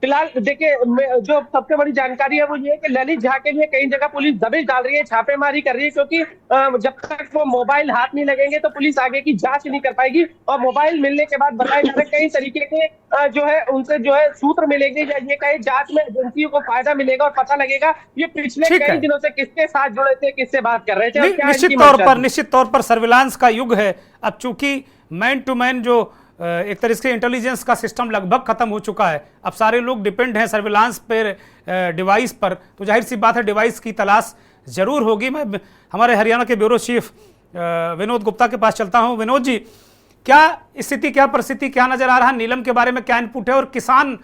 Speaker 9: फिलहाल देखिए, जो सबसे बड़ी जानकारी है वो ये है कि ललित झा के लिए कई जगह पुलिस दबिश डाल रही है, छापेमारी कर रही है, क्योंकि जब तक वो मोबाइल हाथ नहीं लगेंगे तो पुलिस आगे की जांच नहीं कर पाएगी। और मोबाइल मिलने के बाद बताया जा रहा है कई तरीके के जो है उनसे जो है सूत्र मिलेंगे, या ये कहीं जांच में एजेंसियों को फायदा मिलेगा और पता लगेगा ये पिछले कई दिनों से किसके साथ जुड़े थे, किससे बात कर रहे थे।
Speaker 1: निश्चित तौर पर सर्विलांस का युग है अब, चूंकि मैन टू मैन जो एक तरह से इंटेलिजेंस का सिस्टम लगभग खत्म हो चुका है। अब सारे लोग डिपेंड हैं सर्विलांस पर, डिवाइस पर, तो जाहिर सी बात है डिवाइस की तलाश जरूर होगी। मैं हमारे हरियाणा के ब्यूरो चीफ विनोद गुप्ता के पास चलता हूं। विनोद जी, क्या स्थिति, क्या परिस्थिति, क्या नजर आ रहा है? नीलम के बारे में क्या इनपुट है? और किसान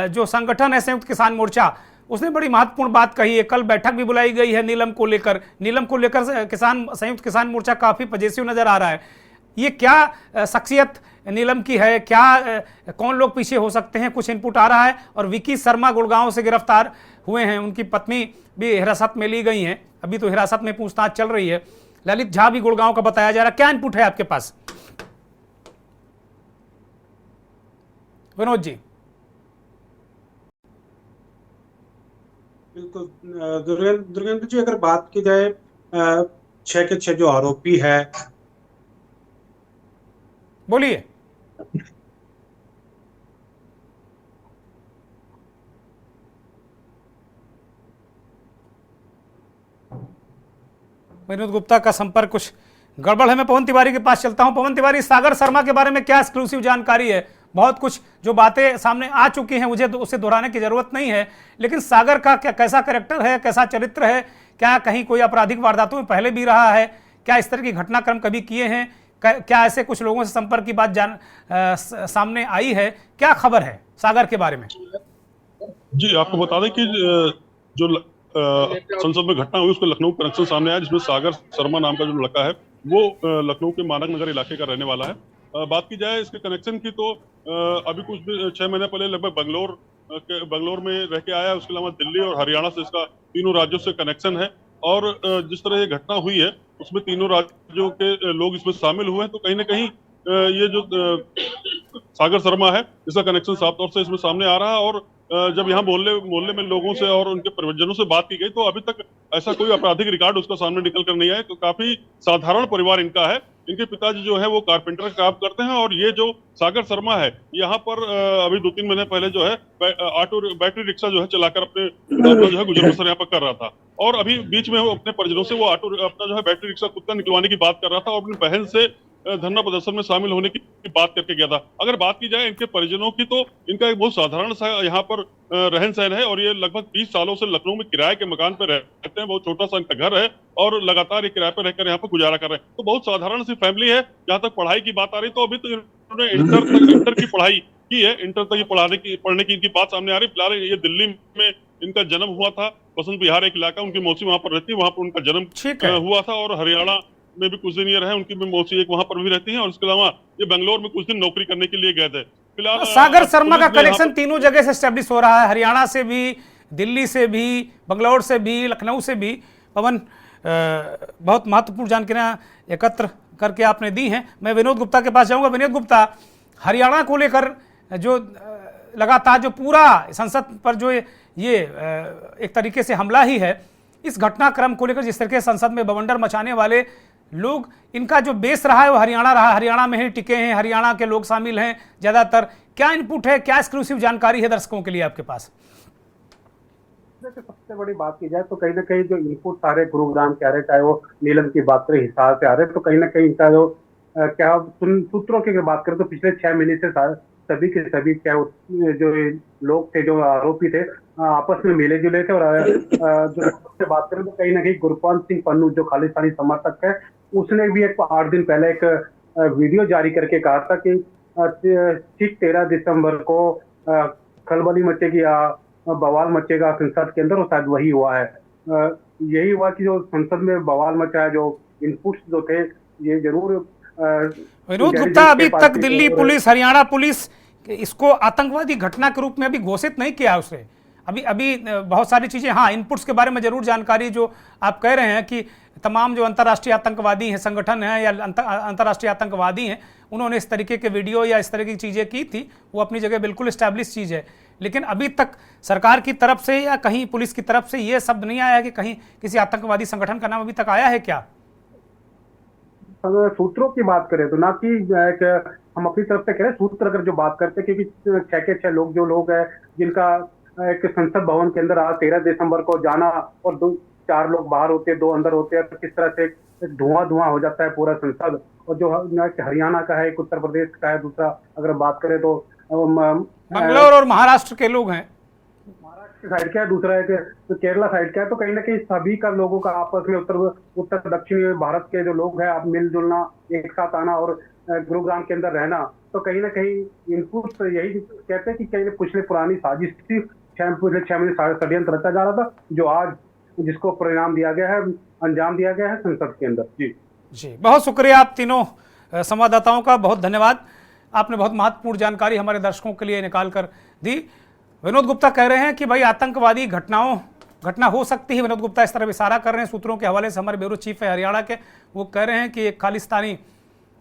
Speaker 1: जो संगठन है संयुक्त किसान मोर्चा, उसने बड़ी महत्वपूर्ण बात कही है। कल बैठक भी बुलाई गई है नीलम को लेकर। नीलम को लेकर संयुक्त किसान मोर्चा काफी पजेसिव नजर आ रहा है। ये क्या शख्सियत नीलम की है? क्या कौन लोग पीछे हो सकते हैं? कुछ इनपुट आ रहा है। और विकी शर्मा गुड़गांव से गिरफ्तार हुए हैं, उनकी पत्नी भी हिरासत में ली गई हैं, अभी तो हिरासत में पूछताछ चल रही है। ललित झा भी गुड़गांव का बताया जा रहा है। क्या इनपुट है आपके पास विनोद जी?
Speaker 10: बिल्कुल दुर्गेंद्र जी, अगर बात की जाए 6 के 6 जो आरोपी है,
Speaker 1: बोलिए। विनोद गुप्ता का संपर्क कुछ गड़बड़ है। मैं पवन तिवारी के पास चलता हूं। पवन तिवारी, सागर शर्मा के बारे में क्या एक्सक्लूसिव जानकारी है? बहुत कुछ जो बातें सामने आ चुकी हैं, मुझे तो उसे दोहराने की जरूरत नहीं है, लेकिन सागर का क्या, कैसा कैरेक्टर है, कैसा चरित्र है? क्या कहीं कोई आपराधिक वारदातों में पहले भी रहा है? क्या इस तरह की घटनाक्रम कभी किए हैं? क्या ऐसे कुछ लोगों से संपर्क की बात सामने आई है? क्या खबर है सागर के बारे में?
Speaker 11: जी, आपको बता दें कि जो संसद में घटना हुई उसको लखनऊ कनेक्शन सामने आया, जिसमें सागर शर्मा नाम का जो लड़का है वो लखनऊ के मानक नगर इलाके का रहने वाला है। बात की जाए इसके कनेक्शन की तो अभी कुछ 6 महीने पहले लगभग बंगलोर में रह के आया। उसके अलावा दिल्ली और हरियाणा से इसका तीनों राज्यों से कनेक्शन है। और जिस तरह ये घटना हुई है उसमें तीनों राज्यों के लोग इसमें शामिल हुए हैं, तो कहीं ना कहीं ये जो सागर शर्मा है इसका कनेक्शन साफ तौर से इसमें सामने आ रहा है। और जब यहाँ मोहल्ले में लोगों से और उनके परिजनों से बात की गई तो अभी तक ऐसा कोई आपराधिक रिकॉर्ड उसका सामने निकल कर नहीं आया। तो काफी साधारण परिवार इनका है। इनके पिताजी जो है वो कारपेंटर का काम करते हैं, और ये जो सागर शर्मा है यहाँ पर अभी 2-3 महीने पहले जो है बैटरी रिक्शा जो है चलाकर अपने जो है गुजर बसर यहाँ पर कर रहा था। और अभी बीच में वो अपने परिजनों से वो अपना जो है बैटरी रिक्शा खुद का निकलवाने की बात कर रहा था और अपनी बहन से धरना प्रदर्शन में शामिल होने की बात करके गया था। अगर बात की जाए इनके परिजनों की तो इनका एक बहुत साधारण सा यहाँ पर रहन सहन है, और ये लगभग 20 सालों से लखनऊ में किराए के मकान पर रहते हैं। बहुत छोटा सा इनका घर है और लगातार ये किराए पर रहकर यहाँ पर गुजारा कर रहे हैं। तो बहुत साधारण सी फैमिली है। जहाँ तक पढ़ाई की बात आ रही तो अभी तो इन्होंने इंटर की पढ़ाई की है, इंटर तक पढ़ने की इनकी बात सामने आ रही। फिलहाल ये दिल्ली में इनका जन्म हुआ था, बसंत विहार एक इलाका, उनकी मौसी वहां पर रहती है, वहां पर उनका जन्म हुआ था। और हरियाणा में भी कुछ दिन ये रहे, उनकी भी मौसी एक वहां पर भी रहती है। और इसके अलावा ये बेंगलोर में कुछ दिन नौकरी करने के लिए गए थे। फिलहाल
Speaker 1: सागर शर्मा का कनेक्शन तीनों जगह से एस्टेब्लिश हो रहा है, हरियाणा से भी, दिल्ली से भी, बंगलौर से भी, लखनऊ से भी। पवन, बहुत महत्वपूर्ण जानकारियां एकत्र करके आपने दी हैं। मैं विनोद गुप्ता के पास जाऊंगा। विनोद गुप्ता, हरियाणा को लेकर जो लगातार जो पूरा संसद पर जो ये एक तरीके से हमला ही है, इस घटनाक्रम को लेकर जिस तरीके से संसद में बवंडर मचाने वाले लोग, इनका जो बेस रहा है वो हरियाणा रहा, हरियाणा में ही टिके हैं, हरियाणा के लोग शामिल हैं ज्यादातर। क्या इनपुट है, क्या एक्सक्लूसिव जानकारी है दर्शकों के लिए आपके पास?
Speaker 10: सबसे बड़ी बात की जाए तो कहीं ना कहीं जो इनपुट सारे गुरुग्राम के आ रहे, चाहे वो नीलम की बात करें, हिसार से आ रहे, तो कहीं ना कहीं इनका जो क्या सूत्रों की अगर बात करें तो पिछले 6 महीने से सभी के सभी क्या जो लोग थे, जो आरोपी थे, आपस में मिले जुले थे। और जो से बात करें तो कहीं ना कहीं गुरपंत सिंह पन्नू जो खालिस्तानी समर्थक है, उसने भी 8 दिन पहले एक वीडियो जारी करके कहा था कि ठीक 13 दिसंबर को खलबली मचेगी, बवाल मचेगा संसद के अंदर, और शायद वही हुआ है। यही हुआ कि जो संसद में बवाल मचा है, जो इनपुट्स जो थे, ये जरूर
Speaker 1: विनोद गुप्ता, अभी तक दिल्ली पुलिस, हरियाणा पुलिस इसको आतंकवादी घटना के रूप में अभी घोषित नहीं किया उसे। अभी बहुत सारी चीजें, हाँ, इनपुट्स के बारे में जरूर जानकारी, जो आप कह रहे हैं कि तमाम जो अंतर्राष्ट्रीय आतंकवादी हैं, संगठन हैं या अंतर्राष्ट्रीय आतंकवादी हैं, उन्होंने इस तरीके के वीडियो या इस तरह की चीजें की थी, वो अपनी जगह बिल्कुल स्टैब्लिश चीज है। लेकिन अभी तक सरकार की तरफ से या कहीं पुलिस की तरफ से ये शब्द नहीं आया कि कहीं किसी आतंकवादी संगठन का नाम अभी तक आया है क्या?
Speaker 10: अगर सूत्रों की बात करें तो ना कि हम अपनी तरफ से कह रहे हैं, सूत्र अगर जो बात करते हैं, क्योंकि 6 के 6 लोग जो लोग हैं जिनका एक संसद भवन के अंदर आज 13 दिसंबर को जाना, और 4 लोग बाहर होते हैं, 2 अंदर होते हैं, तो किस तरह से धुआं हो जाता है पूरा संसद। और जो हरियाणा का है, एक उत्तर प्रदेश का है, दूसरा अगर बात करें तो
Speaker 1: बंगलौर और महाराष्ट्र के लोग हैं,
Speaker 10: साइड क्या है, दूसरा एक तो केरला साइड क्या है। तो कहीं ना कहीं सभी का लोगों का आपस में उत्तर दक्षिणी भारत के जो लोग हैं, आप मिलजुलना, एक साथ आना और गुरुग्राम के अंदर रहना, तो कहीं ना कहीं इनपुट यही कहते हैं कि कहीं पिछले पुरानी साजिश थी, पिछले 6 महीने षड्यंत्र रचा जा रहा था, जो आज जिसको परिणाम दिया गया है, अंजाम दिया गया है संसद के अंदर। जी,
Speaker 1: बहुत शुक्रिया आप तीनों संवाददाताओं का, बहुत धन्यवाद। आपने बहुत महत्वपूर्ण जानकारी हमारे दर्शकों के लिए निकाल कर दी। विनोद गुप्ता कह रहे हैं कि भाई आतंकवादी घटना हो सकती है। विनोद गुप्ता इस तरह इशारा कर रहे हैं सूत्रों के हवाले से, हमारे ब्यूरो चीफ है हरियाणा के, वो कह रहे हैं कि एक खालिस्तानी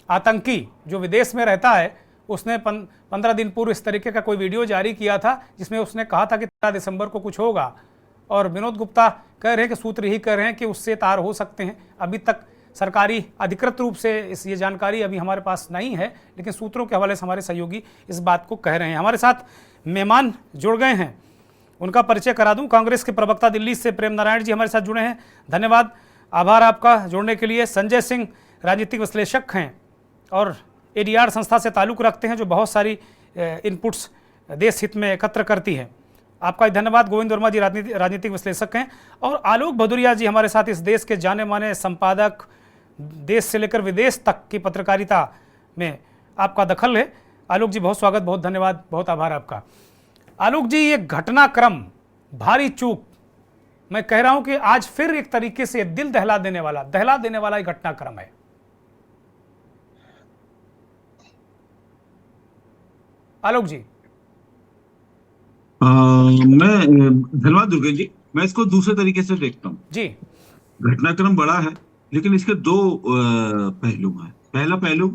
Speaker 1: आतंकी जो विदेश में रहता है, उसने 15 दिन पूर्व इस तरीके का कोई वीडियो जारी किया था जिसमें उसने कहा था कि 13 दिसंबर को कुछ होगा। और विनोद गुप्ता कह रहे हैं कि सूत्र ही कह रहे हैं कि उससे तार हो सकते हैं। अभी तक सरकारी अधिकृत रूप से ये जानकारी अभी हमारे पास नहीं है, लेकिन सूत्रों के हवाले से हमारे सहयोगी इस बात को कह रहे हैं। हमारे साथ मेहमान जुड़ गए हैं, उनका परिचय करा दूं। कांग्रेस के प्रवक्ता दिल्ली से प्रेम नारायण जी हमारे साथ जुड़े हैं, धन्यवाद, आभार आपका जुड़ने के लिए। संजय सिंह राजनीतिक विश्लेषक हैं और एडीआर संस्था से ताल्लुक़ रखते हैं, जो बहुत सारी इनपुट्स देश हित में एकत्र करती है। आपका धन्यवाद। गोविंद वर्मा जी राजनीतिक विश्लेषक हैं, और आलोक भदौरिया जी हमारे साथ, इस देश के जाने माने संपादक, देश से लेकर विदेश तक की पत्रकारिता में आपका दखल है। आलोक जी बहुत स्वागत, बहुत धन्यवाद, बहुत आभार आपका। आलोक जी, ये घटनाक्रम भारी चूक, मैं कह रहा हूं कि आज फिर एक तरीके से दिल दहला देने वाला एक घटनाक्रम है। आलोक जी।
Speaker 12: मैं धन्यवाद दुर्गेश जी। मैं इसको दूसरे तरीके से देखता हूँ
Speaker 1: जी।
Speaker 12: घटनाक्रम बड़ा है, लेकिन इसके 2 पहलू हैं। पहला पहलू,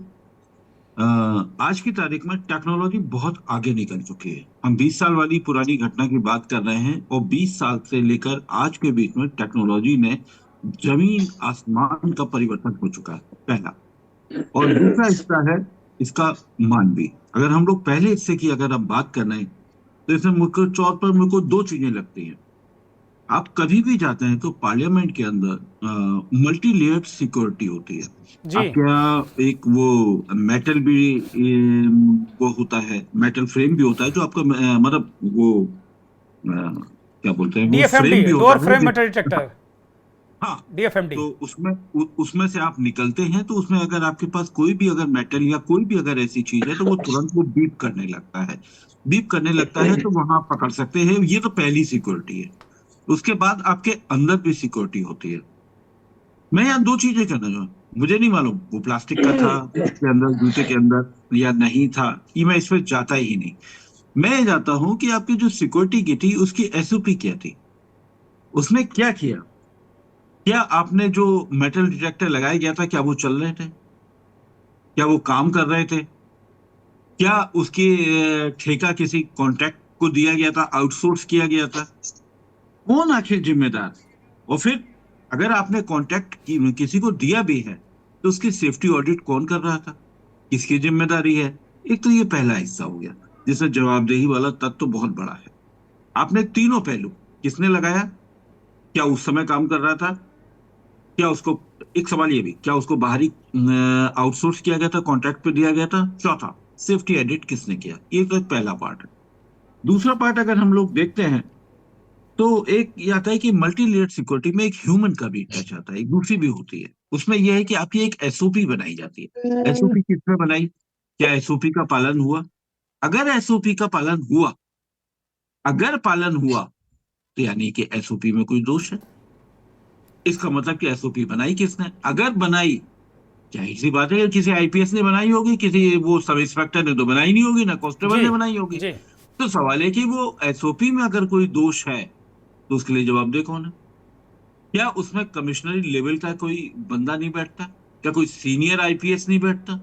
Speaker 12: आज की तारीख में टेक्नोलॉजी बहुत आगे निकल चुकी है। हम 20 साल वाली पुरानी घटना की बात कर रहे हैं, और 20 साल से लेकर आज के बीच में टेक्नोलॉजी ने जमीन आसमान का परिवर्तन हो चुका है, पहला। और दूसरा हिस्सा है इसका मानवीय। अगर हम लोग पहले हिस्से की अगर हम बात कर रहे हैं, तो इसमें मुख्य तौर पर मेरे को 2 चीजें लगती हैं। आप कभी भी जाते हैं तो पार्लियामेंट के अंदर मल्टी लेयर्ड सिक्योरिटी होती है। आप क्या एक वो मेटल भी वो होता है, मेटल फ्रेम भी होता है, जो आपका मतलब वो क्या बोलते हैं,
Speaker 1: DFMD, door frame metal detector.
Speaker 12: हाँ,
Speaker 1: डीएफएमडी।
Speaker 12: तो उसमें से आप निकलते हैं, तो उसमें अगर आपके पास कोई भी अगर मेटल या कोई भी अगर ऐसी चीज है, तो वो तुरंत वो बीप करने लगता है, तो वहां आप पकड़ सकते हैं। ये तो पहली सिक्योरिटी है। उसके बाद आपके अंदर भी सिक्योरिटी होती है। मैं यहाँ 2 चीजें कहना चाहूँ, मुझे नहीं मालूम वो प्लास्टिक का था उसके अंदर, जूते के अंदर, या नहीं था, ये मैं इस पर जाता ही नहीं। मैं जाता हूँ कि आपकी जो सिक्योरिटी की थी उसकी एसओपी क्या थी, उसने क्या किया, क्या आपने जो मेटल डिटेक्टर लगाया गया था, क्या वो चल रहे थे, क्या वो काम कर रहे थे, क्या उसकी ठेका किसी कॉन्ट्रैक्ट को दिया गया था, आउटसोर्स किया गया था? कौन आखिर जिम्मेदार? और फिर अगर आपने कॉन्ट्रैक्ट किसी को दिया भी है तो उसकी सेफ्टी ऑडिट कौन कर रहा था, किसकी जिम्मेदारी है? एक तो ये पहला हिस्सा हो गया जिसमें जवाबदेही वाला तत्व बहुत बड़ा है। आपने तीनों पहलू किसने लगाया, क्या उस समय काम कर रहा था, क्या उसको, एक सवाल ये भी, क्या उसको बाहरी आउटसोर्स किया गया था, कॉन्ट्रैक्ट पे दिया गया था? चौथा, सेफ्टी ऑडिट किसने किया? ये तो एक पहला पार्ट है। दूसरा पार्ट अगर हम लोग देखते हैं तो एक ये आता है कि मल्टी लेयर्ड सिक्योरिटी में एक ह्यूमन का भी टच आता है, एक दूसरी भी होती है। उसमें यह है कि आपकी एक एसओपी बनाई जाती है। एसओपी किसने बनाई? क्या एसओपी का पालन हुआ? अगर एसओपी का पालन हुआ, अगर पालन हुआ तो यानी कि एसओपी में कोई दोष है। इसका मतलब कि एसओपी बनाई किसने? अगर बनाई, जाहिर सी बात है किसी आईपीएस ने बनाई होगी, किसी वो सब इंस्पेक्टर ने तो बनाई नहीं होगी, ना कांस्टेबल ने बनाई होगी। तो सवाल है कि वो एसओपी में अगर कोई दोष है तो उसके लिए जवाबदेह कौन है? क्या उसमें कमिश्नरी लेवल का कोई बंदा नहीं बैठता? क्या कोई सीनियर आईपीएस नहीं बैठता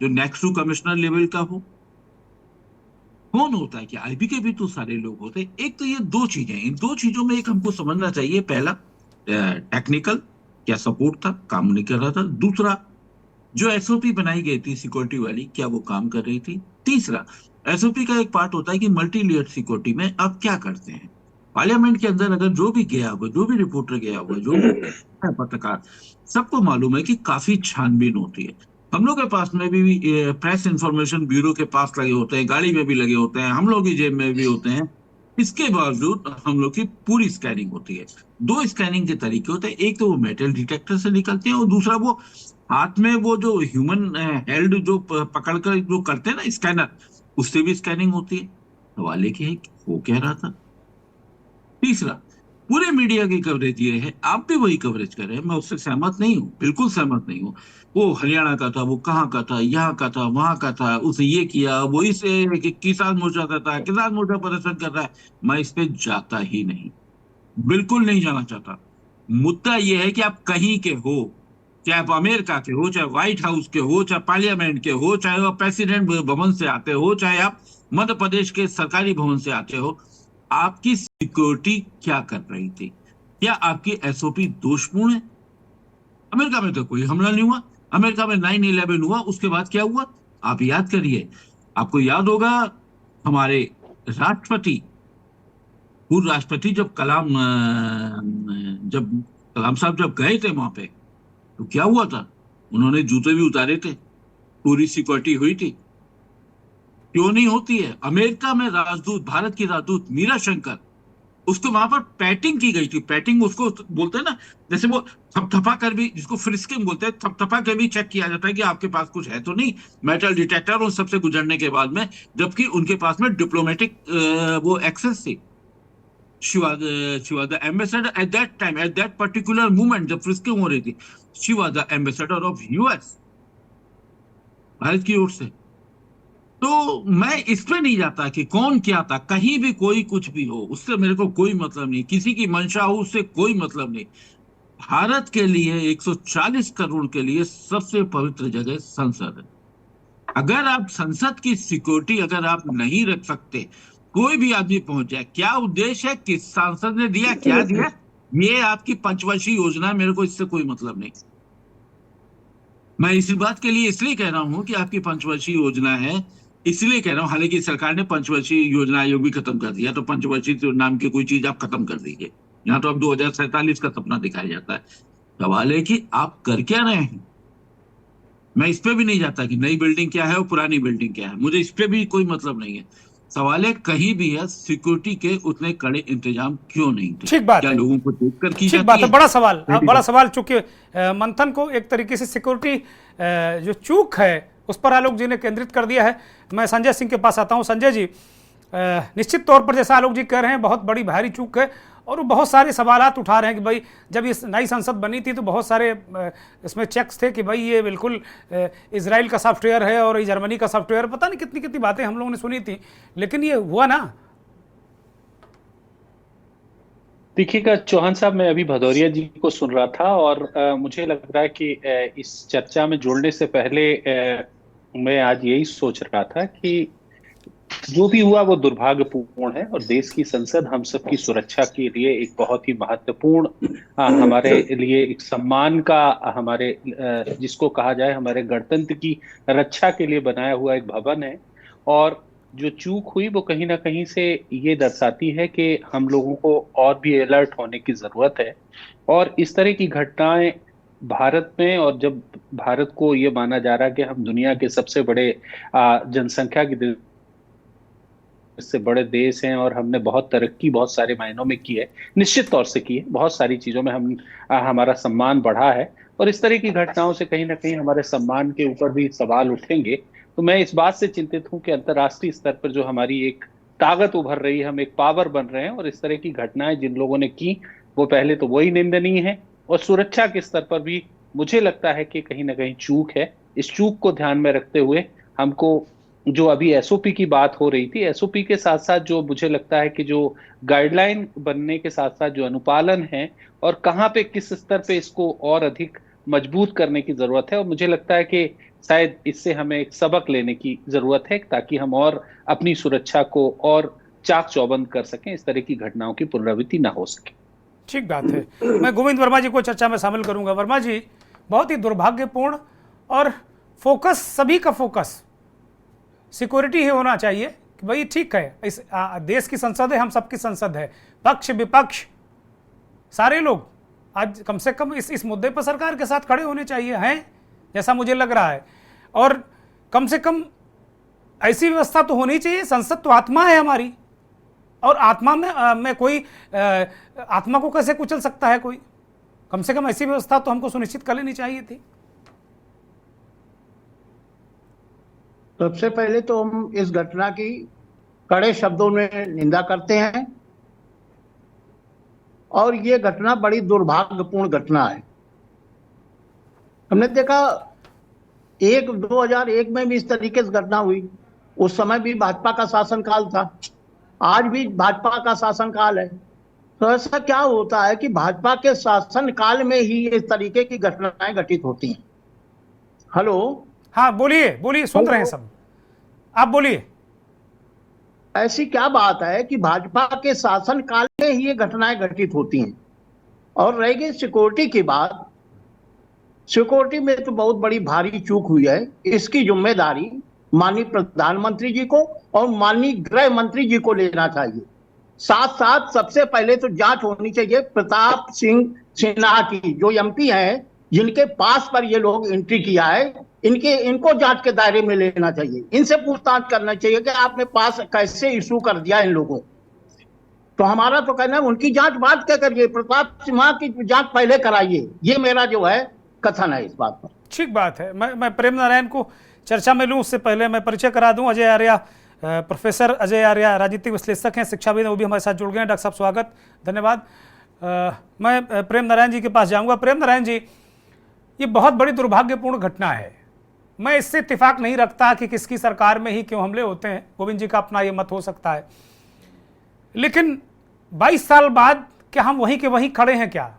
Speaker 12: जो नेक्स्ट टू कमिश्नर लेवल का हो? कौन होता है? कि आईबी के भी तो सारे लोग होते हैं। एक तो ये दो चीजें, इन दो चीजों में एक हमको समझना चाहिए। पहला, टेक्निकल क्या सपोर्ट था, काम नहीं कर रहा था। दूसरा, जो एसओपी बनाई गई थी सिक्योरिटी वाली, क्या वो काम कर रही थी? तीसरा, एसओपी का एक पार्ट होता है कि मल्टी लेयर्ड सिक्योरिटी में आप क्या करते हैं। पार्लियामेंट के अंदर अगर जो भी गया हुआ, जो भी रिपोर्टर गया हुआ, जो भी पत्रकार, सबको मालूम है कि काफी छानबीन होती है। हम लोग के पास में भी प्रेस इंफॉर्मेशन ब्यूरो के पास लगे होते हैं, गाड़ी में भी लगे होते हैं, हम लोग की जेब में भी होते हैं। इसके बावजूद हम लोग की पूरी स्कैनिंग होती है। दो स्कैनिंग के तरीके होते हैं, एक तो वो मेटल डिटेक्टर से निकलते हैं और दूसरा वो हाथ में वो जो ह्यूमन हेल्ड जो पकड़कर जो करते हैं ना स्कैनर, उससे भी स्कैनिंग होती है। सवाल ये है कि वो कह रहा था। तीसरा, पूरे मीडिया की कवरेज ये है, आप भी वही कवरेज कर रहे हैं, मैं उससे सहमत नहीं हूँ, बिल्कुल सहमत नहीं हूँ। वो हरियाणा का था, वो कहाँ का था, यहाँ का था, वहां का था, उसने ये किया, वो इस किसान मोर्चा का था, किसान मोर्चा प्रदर्शन कर रहा है। मैं इस पे जाता ही नहीं, बिल्कुल नहीं जाना चाहता। मुद्दा ये है कि आप कहीं के हो, चाहे आप अमेरिका के हो, चाहे व्हाइट हाउस के हो, चाहे पार्लियामेंट के हो, चाहे आप प्रेसिडेंट भवन से आते हो, चाहे आप मध्य प्रदेश के सरकारी भवन से आते हो, आपकी सिक्योरिटी क्या कर रही थी? क्या आपकी एसओपी दोषपूर्ण है? अमेरिका में तो कोई हमला नहीं हुआ। अमेरिका में 9/11 हुआ, उसके बाद क्या हुआ आप याद करिए। आपको याद होगा हमारे राष्ट्रपति, पूर्व राष्ट्रपति जब कलाम साहब जब गए थे वहां पे, तो क्या हुआ था? उन्होंने जूते भी उतारे थे, पूरी सिक्योरिटी हुई थी। क्यों नहीं होती है? अमेरिका में राजदूत, भारत की राजदूत मीरा शंकर, उसको वहां पर पैटिंग की गई थी। पैटिंग उसको बोलते हैं ना, जैसे वो थपथपा कर भी, जिसको फ्रिस्किंग बोलते हैं, थपथपा कर भी चेक किया जाता है कि आपके पास कुछ है तो नहीं, मेटल डिटेक्टर उन सबसे गुजरने के बाद में, जबकि उनके पास में डिप्लोमेटिक वो एक्सेस थी। She was the ambassador at that time, at that particular moment जब फ्रिस्किंग हो रही थी। She was the ambassador of US, Bharat की ओर से। तो मैं इस पे नहीं जाता कि कौन क्या था, कहीं भी कोई कुछ भी हो, उससे मेरे को कोई मतलब नहीं, किसी की मंशा हो उससे कोई मतलब नहीं। भारत के लिए 140 करोड़ के लिए सबसे पवित्र जगह संसद है। अगर आप संसद की सिक्योरिटी अगर आप नहीं रख सकते, कोई भी आदमी पहुंच जाए, क्या उद्देश्य है, किस सांसद ने दिया, क्या दिया, ये आपकी पंचवर्षीय योजना है, मेरे को इससे कोई मतलब नहीं। मैं इसी बात के लिए इसलिए कह रहा हूं कि आपकी पंचवर्षीय योजना है, इसलिए कह रहा हूं। हालांकि सरकार ने पंचवर्षीय योजना आयोग भी खत्म कर दिया, तो पंचवर्षीय नाम की कोई चीज आप खत्म कर दीजिए। यहाँ तो अब 2047 का सपना दिखाया जाता है। सवाल है कि आप कर क्या रहे हैं। मैं इस पे भी नहीं जाता कि नई बिल्डिंग क्या है और पुरानी बिल्डिंग क्या है, मुझे इस पे भी कोई मतलब नहीं है। सवाल है कहीं भी है सिक्योरिटी के उतने कड़े इंतजाम क्यों नहीं थे?
Speaker 1: ठीक बात
Speaker 12: क्या
Speaker 1: है,
Speaker 12: लोगों को देखकर की
Speaker 1: ठीक बात है। बड़ा सवाल, बड़ा सवाल। चूंकि मंथन को एक तरीके से सिक्योरिटी जो चूक है उस पर आलोक जी ने केंद्रित कर दिया है। मैं संजय सिंह के पास आता हूं। संजय जी, निश्चित तौर पर जैसा आलोक जी कह रहे हैं, बहुत बड़ी भारी चूक है और वो बहुत सारे सवालात उठा रहे हैं कि भाई जब ये नई संसद बनी थी तो बहुत सारे इसमें चेक्स थे कि भाई ये बिल्कुल इजराइल का सॉफ्टवेयर है और जर्मनी का सॉफ्टवेयर, पता नहीं कितनी कितनी बातें हम लोगों ने सुनी थी, लेकिन ये हुआ ना।
Speaker 13: देखिएगा चौहान साहब, मैं अभी भदौरिया जी को सुन रहा था और मुझे लग रहा है कि इस चर्चा में जुड़ने से पहले मैं आज यही सोच रहा था कि जो भी हुआ वो दुर्भाग्यपूर्ण है और देश की संसद हम सबकी सुरक्षा के लिए एक बहुत ही महत्वपूर्ण हमारे लिए एक सम्मान का हमारे जिसको कहा जाए हमारे गणतंत्र की रक्षा के लिए बनाया हुआ एक भवन है। और जो चूक हुई वो कहीं ना कहीं से ये दर्शाती है कि हम लोगों को और भी अलर्ट होने की जरूरत है। और इस तरह की घटनाएं भारत में, और जब भारत को ये माना जा रहा है कि हम दुनिया के सबसे बड़े जनसंख्या की इससे बड़े देश हैं और हमने बहुत तरक्की बहुत सारे मायनों में की है, निश्चित तौर से की है, बहुत सारी चीजों में हमारा सम्मान बढ़ा है। और इस तरह की घटनाओं से कहीं ना कहीं हमारे सम्मान के ऊपर भी सवाल उठेंगे। तो मैं इस बात से चिंतित हूं कि अंतर्राष्ट्रीय स्तर पर जो हमारी एक ताकत उभर रही है, हम एक पावर बन रहे हैं और इस तरह की घटनाएं जिन लोगों ने की वो पहले तो वही निंदनीय है और सुरक्षा के स्तर पर भी मुझे लगता है कि कहीं ना कहीं चूक है। इस चूक को ध्यान में रखते हुए हमको जो अभी एसओपी की बात हो रही थी, एसओपी के साथ साथ जो मुझे लगता है कि जो गाइडलाइन बनने के साथ साथ जो अनुपालन है और कहाँ पे किस स्तर पे इसको और अधिक मजबूत करने की जरूरत है। और मुझे लगता है कि शायद इससे हमें एक सबक लेने की जरूरत है ताकि हम और अपनी सुरक्षा को और चाक चौबंद कर सकें, इस तरह की घटनाओं की पुनरावृत्ति ना हो सके।
Speaker 1: ठीक बात है। मैं गोविंद वर्मा जी को चर्चा में शामिल करूंगा। वर्मा जी, बहुत ही दुर्भाग्यपूर्ण और फोकस, सभी का फोकस सिक्योरिटी ही होना चाहिए कि भाई ठीक है, इस देश की संसद है, हम सबकी संसद है, पक्ष विपक्ष सारे लोग आज कम से कम इस मुद्दे पर सरकार के साथ खड़े होने चाहिए हैं, जैसा मुझे लग रहा है। और कम से कम ऐसी व्यवस्था तो होनी चाहिए, संसद तो आत्मा है हमारी, और आत्मा में कोई आत्मा को कैसे कुचल सकता है कोई? कम से कम ऐसी व्यवस्था तो हमको सुनिश्चित कर लेनी चाहिए थी।
Speaker 6: सबसे पहले तो हम इस घटना की कड़े शब्दों में निंदा करते हैं और ये घटना बड़ी दुर्भाग्यपूर्ण घटना है। हमने देखा 2001 में भी इस तरीके से घटना हुई, उस समय भी भाजपा का शासनकाल था, आज भी भाजपा का शासनकाल है। तो ऐसा क्या होता है कि भाजपा के शासनकाल में ही इस तरीके की घटनाएं घटित होती हैं? हेलो,
Speaker 1: हाँ बोलिए बोलिए, सुन रहे हैं सब, आप बोलिए।
Speaker 6: ऐसी क्या बात है कि भाजपा के शासन काल में ही ये घटनाएं घटित होती हैं? और रह गई सिक्योरिटी की बात, सिक्योरिटी में तो बहुत बड़ी भारी चूक हुई है। इसकी जिम्मेदारी माननीय प्रधानमंत्री जी को और माननीय गृह मंत्री जी को लेना चाहिए। साथ साथ सबसे पहले तो जांच होनी चाहिए प्रताप सिंह सिन्हा की, जो एमपी हैं, जिनके पास पर ये लोग एंट्री किया है, इनको जांच के दायरे में लेना चाहिए। इनसे पूछताछ करना चाहिए कि आपने पास कैसे इशू कर दिया इन लोगों। तो हमारा तो कहना है उनकी जांच बाद क्या करिए, प्रताप सिन्हा की जांच पहले कराइए। ये मेरा जो है कथन है इस बात पर।
Speaker 1: ठीक बात है। मैं प्रेम नारायण को चर्चा में लूँ उससे पहले मैं परिचय करा दूं। अजय आर्या, प्रोफेसर अजय आर्या राजनीतिक विश्लेषक हैं, शिक्षाविद हैं, वो भी हमारे साथ जुड़ गए हैं। डॉक्टर साहब स्वागत, धन्यवाद। मैं प्रेम नारायण जी के पास जाऊंगा। प्रेम नारायण जी, ये बहुत बड़ी दुर्भाग्यपूर्ण घटना है। मैं इससे इत्तेफाक नहीं रखता कि किसकी सरकार में ही क्यों हमले होते हैं, गोविंद जी का अपना ये मत हो सकता है, लेकिन 22 साल बाद क्या हम वहीं के वहीं खड़े हैं क्या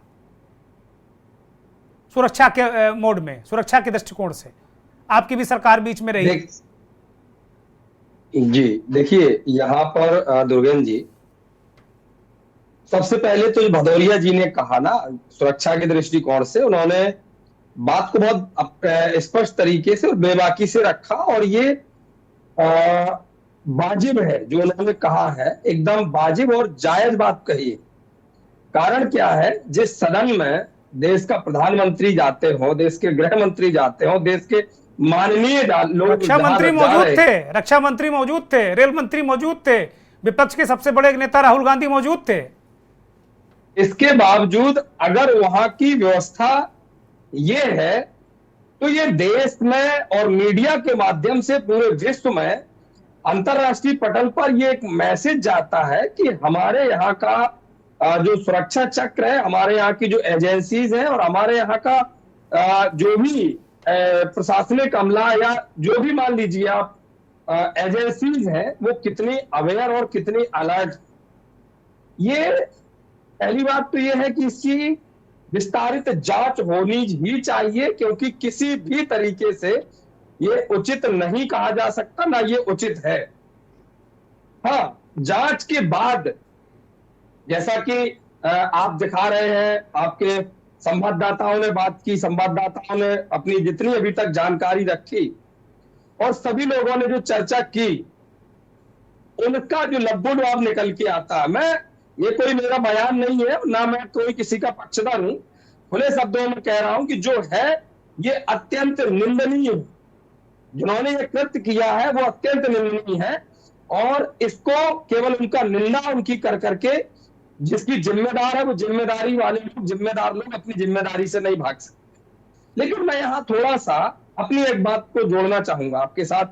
Speaker 1: सुरक्षा के मोड में, सुरक्षा के दृष्टिकोण से? आपकी भी सरकार बीच में रही।
Speaker 14: जी देखिए, यहाँ पर दुर्गेंद्र जी, सबसे पहले तो भदौरिया जी ने कहा ना, सुरक्षा के दृष्टिकोण से उन्होंने बात को बहुत स्पष्ट तरीके से और बेबाकी से रखा, और ये वाजिब है जो उन्होंने कहा है, एकदम वाजिब और जायज बात कही है। कारण क्या है, जिस सदन में देश का प्रधानमंत्री जाते हो, देश के गृह मंत्री जाते हो, देश के माननीय लोग,
Speaker 1: रक्षा मंत्री मौजूद थे, रक्षा मंत्री मौजूद थे, रेल मंत्री मौजूद थे, विपक्ष के सबसे बड़े नेता राहुल गांधी मौजूद थे,
Speaker 14: इसके बावजूद अगर वहां की व्यवस्था ये है तो ये देश में और मीडिया के माध्यम से पूरे विश्व में अंतरराष्ट्रीय पटल पर ये एक मैसेज जाता है कि हमारे यहाँ का जो सुरक्षा चक्र है, हमारे यहाँ की जो एजेंसीज हैं और हमारे यहाँ का जो भी प्रशासनिक अमला या जो भी मान लीजिए आप एजेंसीज हैं, वो कितनी अवेयर और कितनी अलर्ट। ये पहली बात तो ये है कि इसकी विस्तारित जांच होनी ही चाहिए, क्योंकि किसी भी तरीके से ये उचित नहीं कहा जा सकता, ना ये उचित है। हाँ, जांच के बाद जैसा कि आप दिखा रहे हैं, आपके संवाददाताओं ने बात की, संवाददाताओं ने अपनी जितनी अभी तक जानकारी रखी और सभी लोगों ने जो चर्चा की, उनका जो लब्बो-लुआब निकल के आता है, ये कोई मेरा बयान नहीं है, ना मैं कोई किसी का पक्षधर हूं, खुले शब्दों में कह रहा हूं कि जो है ये अत्यंत निंदनीय है। जिन्होंने ये कृत्य किया है वो अत्यंत निंदनीय है और इसको केवल उनका निंदा उनकी कर करके जिसकी जिम्मेदार है वो जिम्मेदारी वाले लोग, जिम्मेदार लोग अपनी जिम्मेदारी से नहीं भाग सकते। लेकिन मैं यहाँ थोड़ा सा अपनी एक बात को जोड़ना चाहूंगा आपके साथ।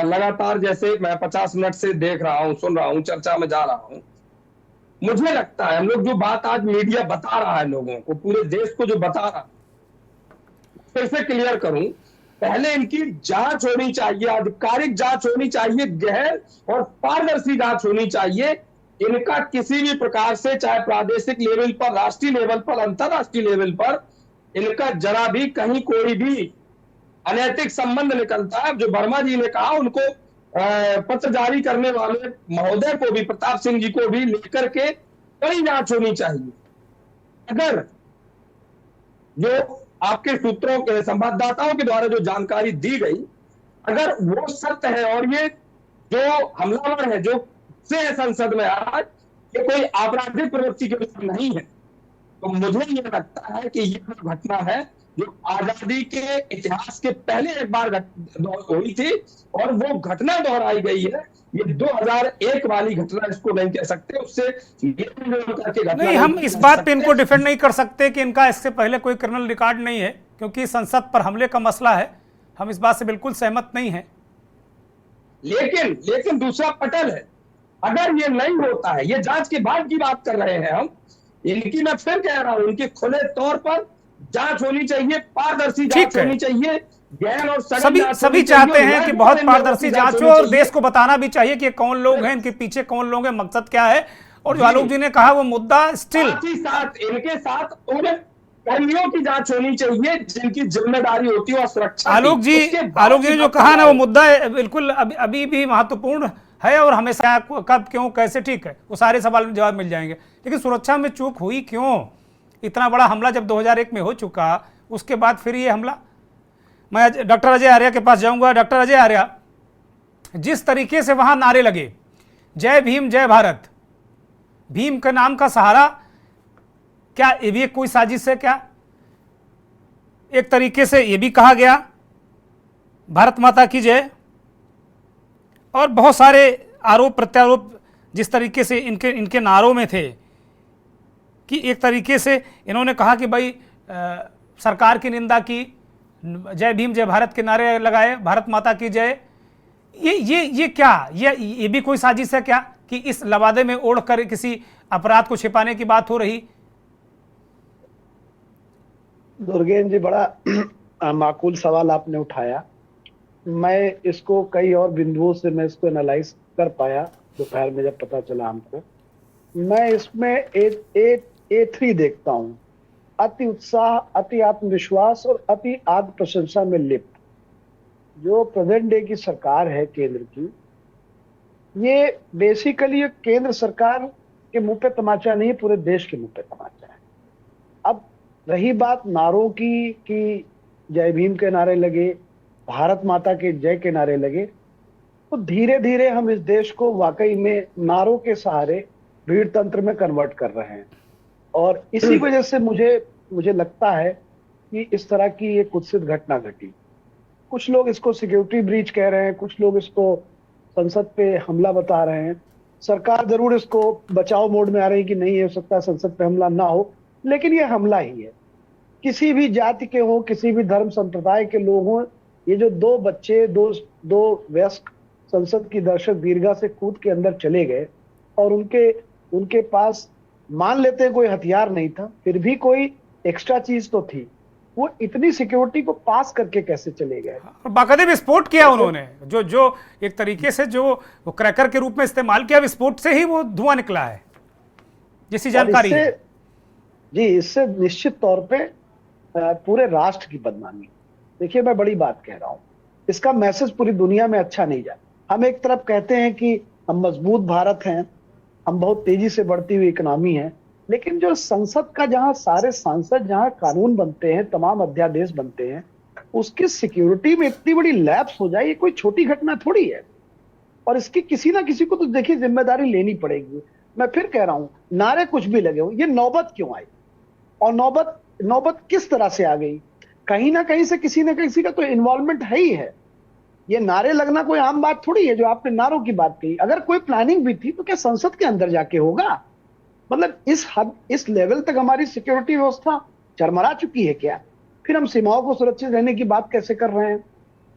Speaker 14: लगातार जैसे मैं 50 मिनट से देख रहा हूं, सुन रहा हूं, चर्चा में जा रहा हूं, मुझे लगता है हम लोग जो बात आज मीडिया बता रहा है लोगों को, पूरे देश को जो बता रहा है, फिर से क्लियर करूं, पहले इनकी जांच होनी चाहिए, आधिकारिक जांच होनी चाहिए, गहन और पारदर्शी जांच होनी चाहिए। इनका किसी भी प्रकार से, चाहे प्रादेशिक लेवल पर, राष्ट्रीय लेवल पर, अंतरराष्ट्रीय लेवल पर, इनका जरा भी कहीं कोई भी अनैतिक संबंध निकलता है। जो वर्मा जी ने कहा, उनको पत्र जारी करने वाले महोदय को भी, प्रताप सिंह जी को भी लेकर के कड़ी जांच होनी चाहिए। अगर जो आपके सूत्रों के, संवाददाताओं के द्वारा जो जानकारी दी गई, अगर वो सत्य है और ये जो हमलावर है, जो से है संसद में आज, ये कोई आपराधिक प्रवृत्ति के विरुद्ध नहीं है, तो मुझे ये लगता है कि ये घटना है जो आजादी के इतिहास के पहले एक बार हुई थी और वो घटना दोहराई गई है। ये 2001 वाली घटना इसको नहीं कह सकते, उससे
Speaker 1: नहीं, हम इस बात पे इनको डिफेंड नहीं कर सकते कि इनका इससे पहले कोई क्रिमिनल रिकॉर्ड नहीं है, क्योंकि संसद पर हमले का मसला है। हम इस बात से बिल्कुल सहमत नहीं है।
Speaker 14: लेकिन दूसरा पटल है, अगर ये नहीं होता है, ये जांच के बाद की बात कर रहे हैं हम, इनकी मैं फिर कह रहा हूं, इनके खुले तौर पर जांच होनी चाहिए, पारदर्शी जांच होनी चाहिए, गहन और
Speaker 1: सभी चाहते हैं कि बहुत पारदर्शी जांच हो और देश को बताना भी चाहिए कि कौन लोग हैं, इनके पीछे कौन लोग हैं, मकसद क्या है। और जो आलोक जी ने कहा वो मुद्दा स्टिल
Speaker 14: साथ इनके साथ उन कर्मियों की जांच होनी चाहिए जिनकी जिम्मेदारी होती है और सुरक्षा।
Speaker 1: आलोक जी ने जो कहा ना, वो मुद्दा बिल्कुल अभी भी महत्वपूर्ण है और हमेशा कब, क्यों, कैसे, ठीक है, वो सारे सवाल में जवाब मिल जाएंगे। लेकिन सुरक्षा में चूक हुई क्यों? इतना बड़ा हमला जब 2001 में हो चुका, उसके बाद फिर ये हमला। मैं डॉक्टर अजय आर्या के पास जाऊंगा। डॉक्टर अजय आर्या, जिस तरीके से वहां नारे लगे, जय भीम जय भारत, भीम के नाम का सहारा, क्या ये भी कोई साजिश है? क्या एक तरीके से ये भी कहा गया भारत माता की जय, और बहुत सारे आरोप प्रत्यारोप जिस तरीके से इनके नारों में थे कि एक तरीके से इन्होंने कहा कि भाई सरकार की निंदा की, जय भीम जय भारत के नारे लगाए, भारत माता की जय। ये क्या, ये भी कोई साजिश है क्या कि इस लवादे में ओढ़ कर किसी अपराध को छिपाने की बात हो रही?
Speaker 15: दुर्गेन जी, बड़ा माकूल सवाल आपने उठाया। मैं इसको कई और बिंदुओं से मैं इसको एनालाइज कर पाया दोपहर में जब पता चला हमको। मैं इसमें A3 देखता हूँ, अति उत्साह, अति आत्मविश्वास और अति आत्म प्रशंसा में लिप्त जो प्रेजेंट डे की सरकार है केंद्र की। ये बेसिकली केंद्र सरकार के मुंह पे तमाचा नहीं, पूरे देश के मुंह पे तमाचा है। अब रही बात नारों की कि जय भीम के नारे लगे, भारत माता के जय के नारे लगे, तो धीरे धीरे हम इस देश को वाकई में नारों के सहारे भीड़ तंत्र में कन्वर्ट कर रहे हैं। और इसी वजह से मुझे लगता है कि इस तरह की एक कुत्सित घटना घटी। कुछ लोग इसको सिक्योरिटी ब्रीच कह रहे हैं, कुछ लोग इसको संसद पे हमला बता रहे हैं। सरकार जरूर इसको बचाव मोड में आ रही कि नहीं, हो सकता है संसद पे हमला ना हो, लेकिन ये हमला ही है। किसी भी जाति के हो, किसी भी धर्म संप्रदाय के लोग हों, ये जो दो बच्चे, दो वयस्क संसद की दर्शक दीर्घा से कूद के अंदर चले गए और उनके पास मान लेते हैं कोई हथियार नहीं था, फिर भी कोई एक्स्ट्रा चीज तो थी, वो इतनी सिक्योरिटी को पास करके कैसे चले गए?
Speaker 1: बाकायदे विस्फोट किया उन्होंने, जो एक तरीके से जो वो क्रैकर के रूप में इस्तेमाल किया, विस्फोट से ही वो धुआं निकला है, जैसी जानकारी है।
Speaker 15: जी, इससे निश्चित तौर पे पूरे राष्ट्र की बदनामी। देखिए, मैं बड़ी बात कह रहा हूँ, इसका मैसेज पूरी दुनिया में अच्छा नहीं जाए। हम एक तरफ कहते हैं कि हम मजबूत भारत हैं, हम बहुत तेजी से बढ़ती हुई इकोनॉमी है, लेकिन जो संसद का जहां सारे सांसद जहां कानून बनते हैं, तमाम अध्यादेश बनते हैं, उसकी सिक्योरिटी में इतनी बड़ी लैप्स हो जाए, ये कोई छोटी घटना थोड़ी है। और इसकी किसी ना किसी को तो देखिए जिम्मेदारी लेनी पड़ेगी। मैं फिर कह रहा हूं, नारे कुछ भी लगे हो, ये नौबत क्यों आई और नौबत किस तरह से आ गई? कहीं ना कहीं से किसी ना किसी का तो इन्वॉल्वमेंट है ही है। ये नारे लगना कोई आम बात थोड़ी है। जो आपने नारों की बात कही, अगर कोई प्लानिंग भी थी तो क्या संसद के अंदर जाके होगा? मतलब इस लेवल तक हमारी सिक्योरिटी व्यवस्था चरमरा चुकी है क्या? फिर हम सीमाओं को सुरक्षित रहने की बात कैसे कर रहे हैं?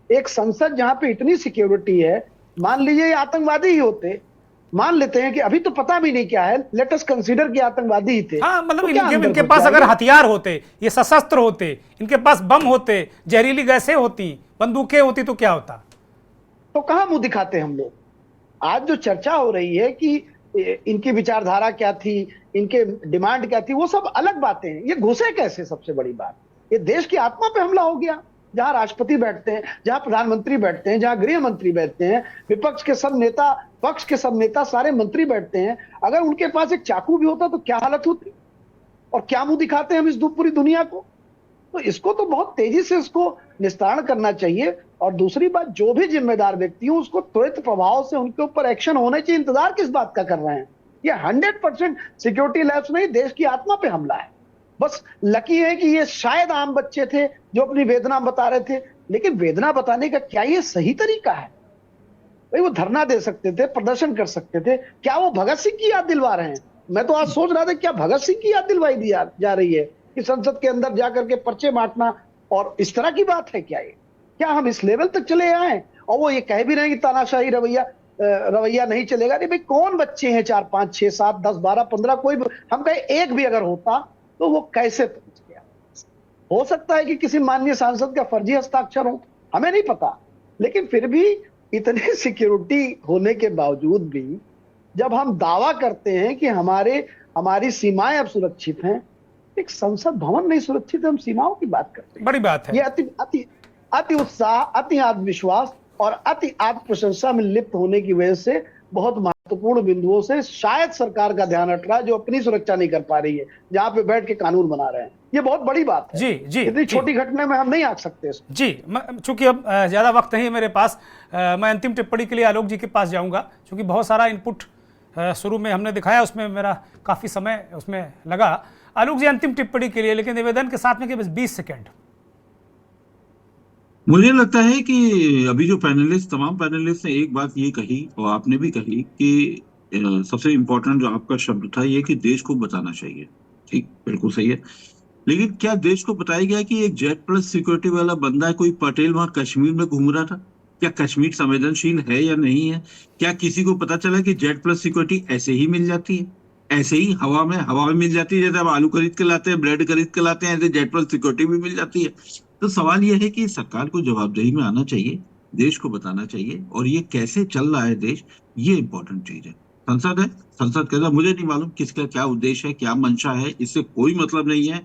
Speaker 15: एक संसद जहां पे इतनी सिक्योरिटी है, मान लीजिए ये आतंकवादी ही होते, मान लेते हैं कि अभी तो पता भी नहीं क्या है, लेट अस कंसीडर कि आतंकवादी ही थे।
Speaker 1: हाँ, मतलब
Speaker 15: तो
Speaker 1: इनके पास अगर हथियार होते, ये सशस्त्र होते, इनके पास बम होते, जहरीली गैसें होती, बंदूकें होती, तो क्या होता?
Speaker 15: तो कहां मुंह दिखाते हम लोग? आज जो चर्चा हो रही है कि इनकी विचारधारा क्या थी, इनके डिमांड क्या थी, वो सब अलग बातें हैं। ये घुसे कैसे? सबसे बड़ी बात, ये देश की आत्मा पे हमला हो गया। जहां राष्ट्रपति बैठते हैं, जहां प्रधानमंत्री बैठते हैं, जहां गृह मंत्री बैठते हैं, विपक्ष के सब नेता, पक्ष के सब नेता, सारे मंत्री बैठते हैं, अगर उनके पास एक चाकू भी होता तो क्या हालत होती? और क्या मुंह दिखाते हैं हम इस पूरी दुनिया को? तो इसको तो बहुत तेजी से इसको निस्तारण करना चाहिए। और दूसरी बात, जो भी जिम्मेदार व्यक्ति हो उसको त्वरित प्रभाव से उनके ऊपर एक्शन होने चाहिए। इंतजार किस बात का कर रहे हैं? ये 100% सिक्योरिटी लैप्स नहीं, देश की आत्मा पे हमला है। बस लकी है कि ये शायद आम बच्चे थे जो अपनी वेदना बता रहे थे, लेकिन वेदना बताने का क्या ये सही तरीका है? भाई वो धरना दे सकते थे, प्रदर्शन कर सकते थे, क्या वो भगत सिंह की याद दिलवा रहे हैं? मैं तो आज सोच रहा था क्या भगत सिंह की याद दिलवाई दी जा रही है कि संसद के अंदर जाकर के पर्चे बांटना, और इस तरह की बात है क्या? ये क्या हम इस लेवल तक चले आए? और वो ये कह भी रहे हैं कि तानाशाही रवैया नहीं चलेगा। नहीं भाई, कौन बच्चे हैं 4, 5, 6, 7, 10, 12, 15, कोई हम कहे एक भी अगर होता तो वो कैसे पहुंच गया? हो सकता है कि किसी माननीय सांसद का फर्जी हस्ताक्षर हो, हमें नहीं पता, लेकिन फिर भी इतने सिक्योरिटी होने के बावजूद भी जब हम दावा करते हैं कि हमारी सीमाएं अब सुरक्षित हैं, एक संसद भवन नहीं सुरक्षित है, हम सीमाओं की बात करते हैं।
Speaker 1: बड़ी बात है।
Speaker 15: ये अति उत्साह, अति आत्मविश्वास और अति आत्म प्रशंसा में लिप्त होने की वजह से बहुत महत्वपूर्ण बिंदुओं से शायद सरकार का ध्यान हट रहा है, जो अपनी सुरक्षा नहीं कर पा रही है, जहां पे बैठ के कानून बना रहे हैं। ये बहुत बड़ी बात है।
Speaker 1: जी
Speaker 15: इतनी छोटी घटना में हम नहीं आंक सकते इसमें।
Speaker 1: जी, चूंकि अब ज्यादा वक्त नहीं है मेरे पास, मैं अंतिम टिप्पणी के लिए आलोक जी के पास जाऊंगा, क्योंकि बहुत सारा इनपुट शुरू में हमने दिखाया, उसमें मेरा काफी समय उसमें लगा। आलोक जी, अंतिम टिप्पणी के लिए, लेकिन निवेदन के साथ में कि बस 20 सेकेंड।
Speaker 12: मुझे लगता है कि अभी जो तमाम पैनलिस्ट ने एक बात ये कही और आपने भी कही कि सबसे इम्पोर्टेंट जो आपका शब्द था ये कि देश को बताना चाहिए। ठीक, बिल्कुल सही है, लेकिन क्या देश को बताया गया कि एक जेट प्लस सिक्योरिटी वाला बंदा है, कोई पटेल वहां कश्मीर में घूम रहा था? क्या कश्मीर संवेदनशील है या नहीं है? क्या किसी को पता चला कि जेट प्लस सिक्योरिटी ऐसे ही मिल जाती है? ऐसे ही हवा में मिल जाती है, जैसे आप आलू खरीद के लाते हैं, ब्रेड खरीद के लाते हैं, ऐसे जेट प्लस सिक्योरिटी भी मिल जाती है। तो सवाल यह है कि सरकार को जवाबदेही में आना चाहिए, देश को बताना चाहिए, और ये कैसे चल रहा है देश, ये इंपॉर्टेंट चीज है। संसद है, संसद कहता, मुझे नहीं मालूम किसका क्या उद्देश्य है, क्या मंशा है, इससे कोई मतलब नहीं है।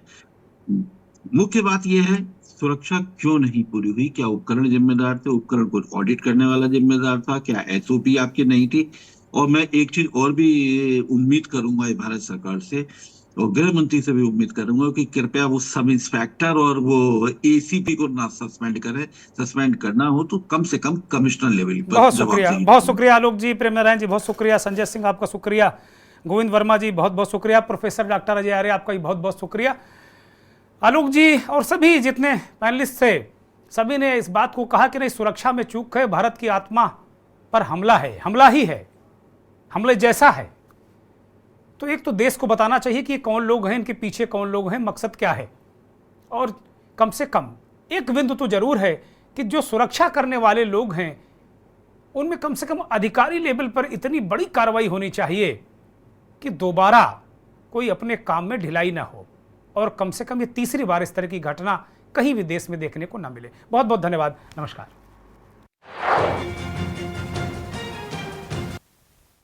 Speaker 12: मुख्य बात यह है सुरक्षा क्यों नहीं पूरी हुई? क्या उपकरण जिम्मेदार थे? उपकरण को ऑडिट करने वाला जिम्मेदार था? क्या एसओपी आपकी नहीं थी? और मैं एक चीज और भी उम्मीद करूंगा भारत सरकार से और गृह मंत्री से भी उम्मीद करूंगा कि कृपया वो सब इंस्पेक्टर और वो एसीपी को ना सस्पेंड करें। सस्पेंड करना हो तो कम से कम कमिश्नर लेवल पर।
Speaker 1: बहुत शुक्रिया आलोक जी, प्रेम नारायण जी बहुत शुक्रिया, संजय सिंह आपका शुक्रिया, गोविंद वर्मा जी बहुत बहुत शुक्रिया, प्रोफेसर डॉक्टर अजय आर्य आपका भी बहुत बहुत शुक्रिया। आलोक जी और सभी जितने पैनलिस्ट थे, सभी ने इस बात को कहा कि नहीं, सुरक्षा में चूक है, भारत की आत्मा पर हमला है, हमला ही है, हमले जैसा है। तो एक तो देश को बताना चाहिए कि कौन लोग हैं, इनके पीछे कौन लोग हैं, मकसद क्या है, और कम से कम एक बिंदु तो जरूर है कि जो सुरक्षा करने वाले लोग हैं उनमें कम से कम अधिकारी लेवल पर इतनी बड़ी कार्रवाई होनी चाहिए कि दोबारा कोई अपने काम में ढिलाई ना हो, और कम से कम ये तीसरी बार इस तरह की घटना कहीं भी देश में देखने को ना मिले। बहुत बहुत धन्यवाद, नमस्कार।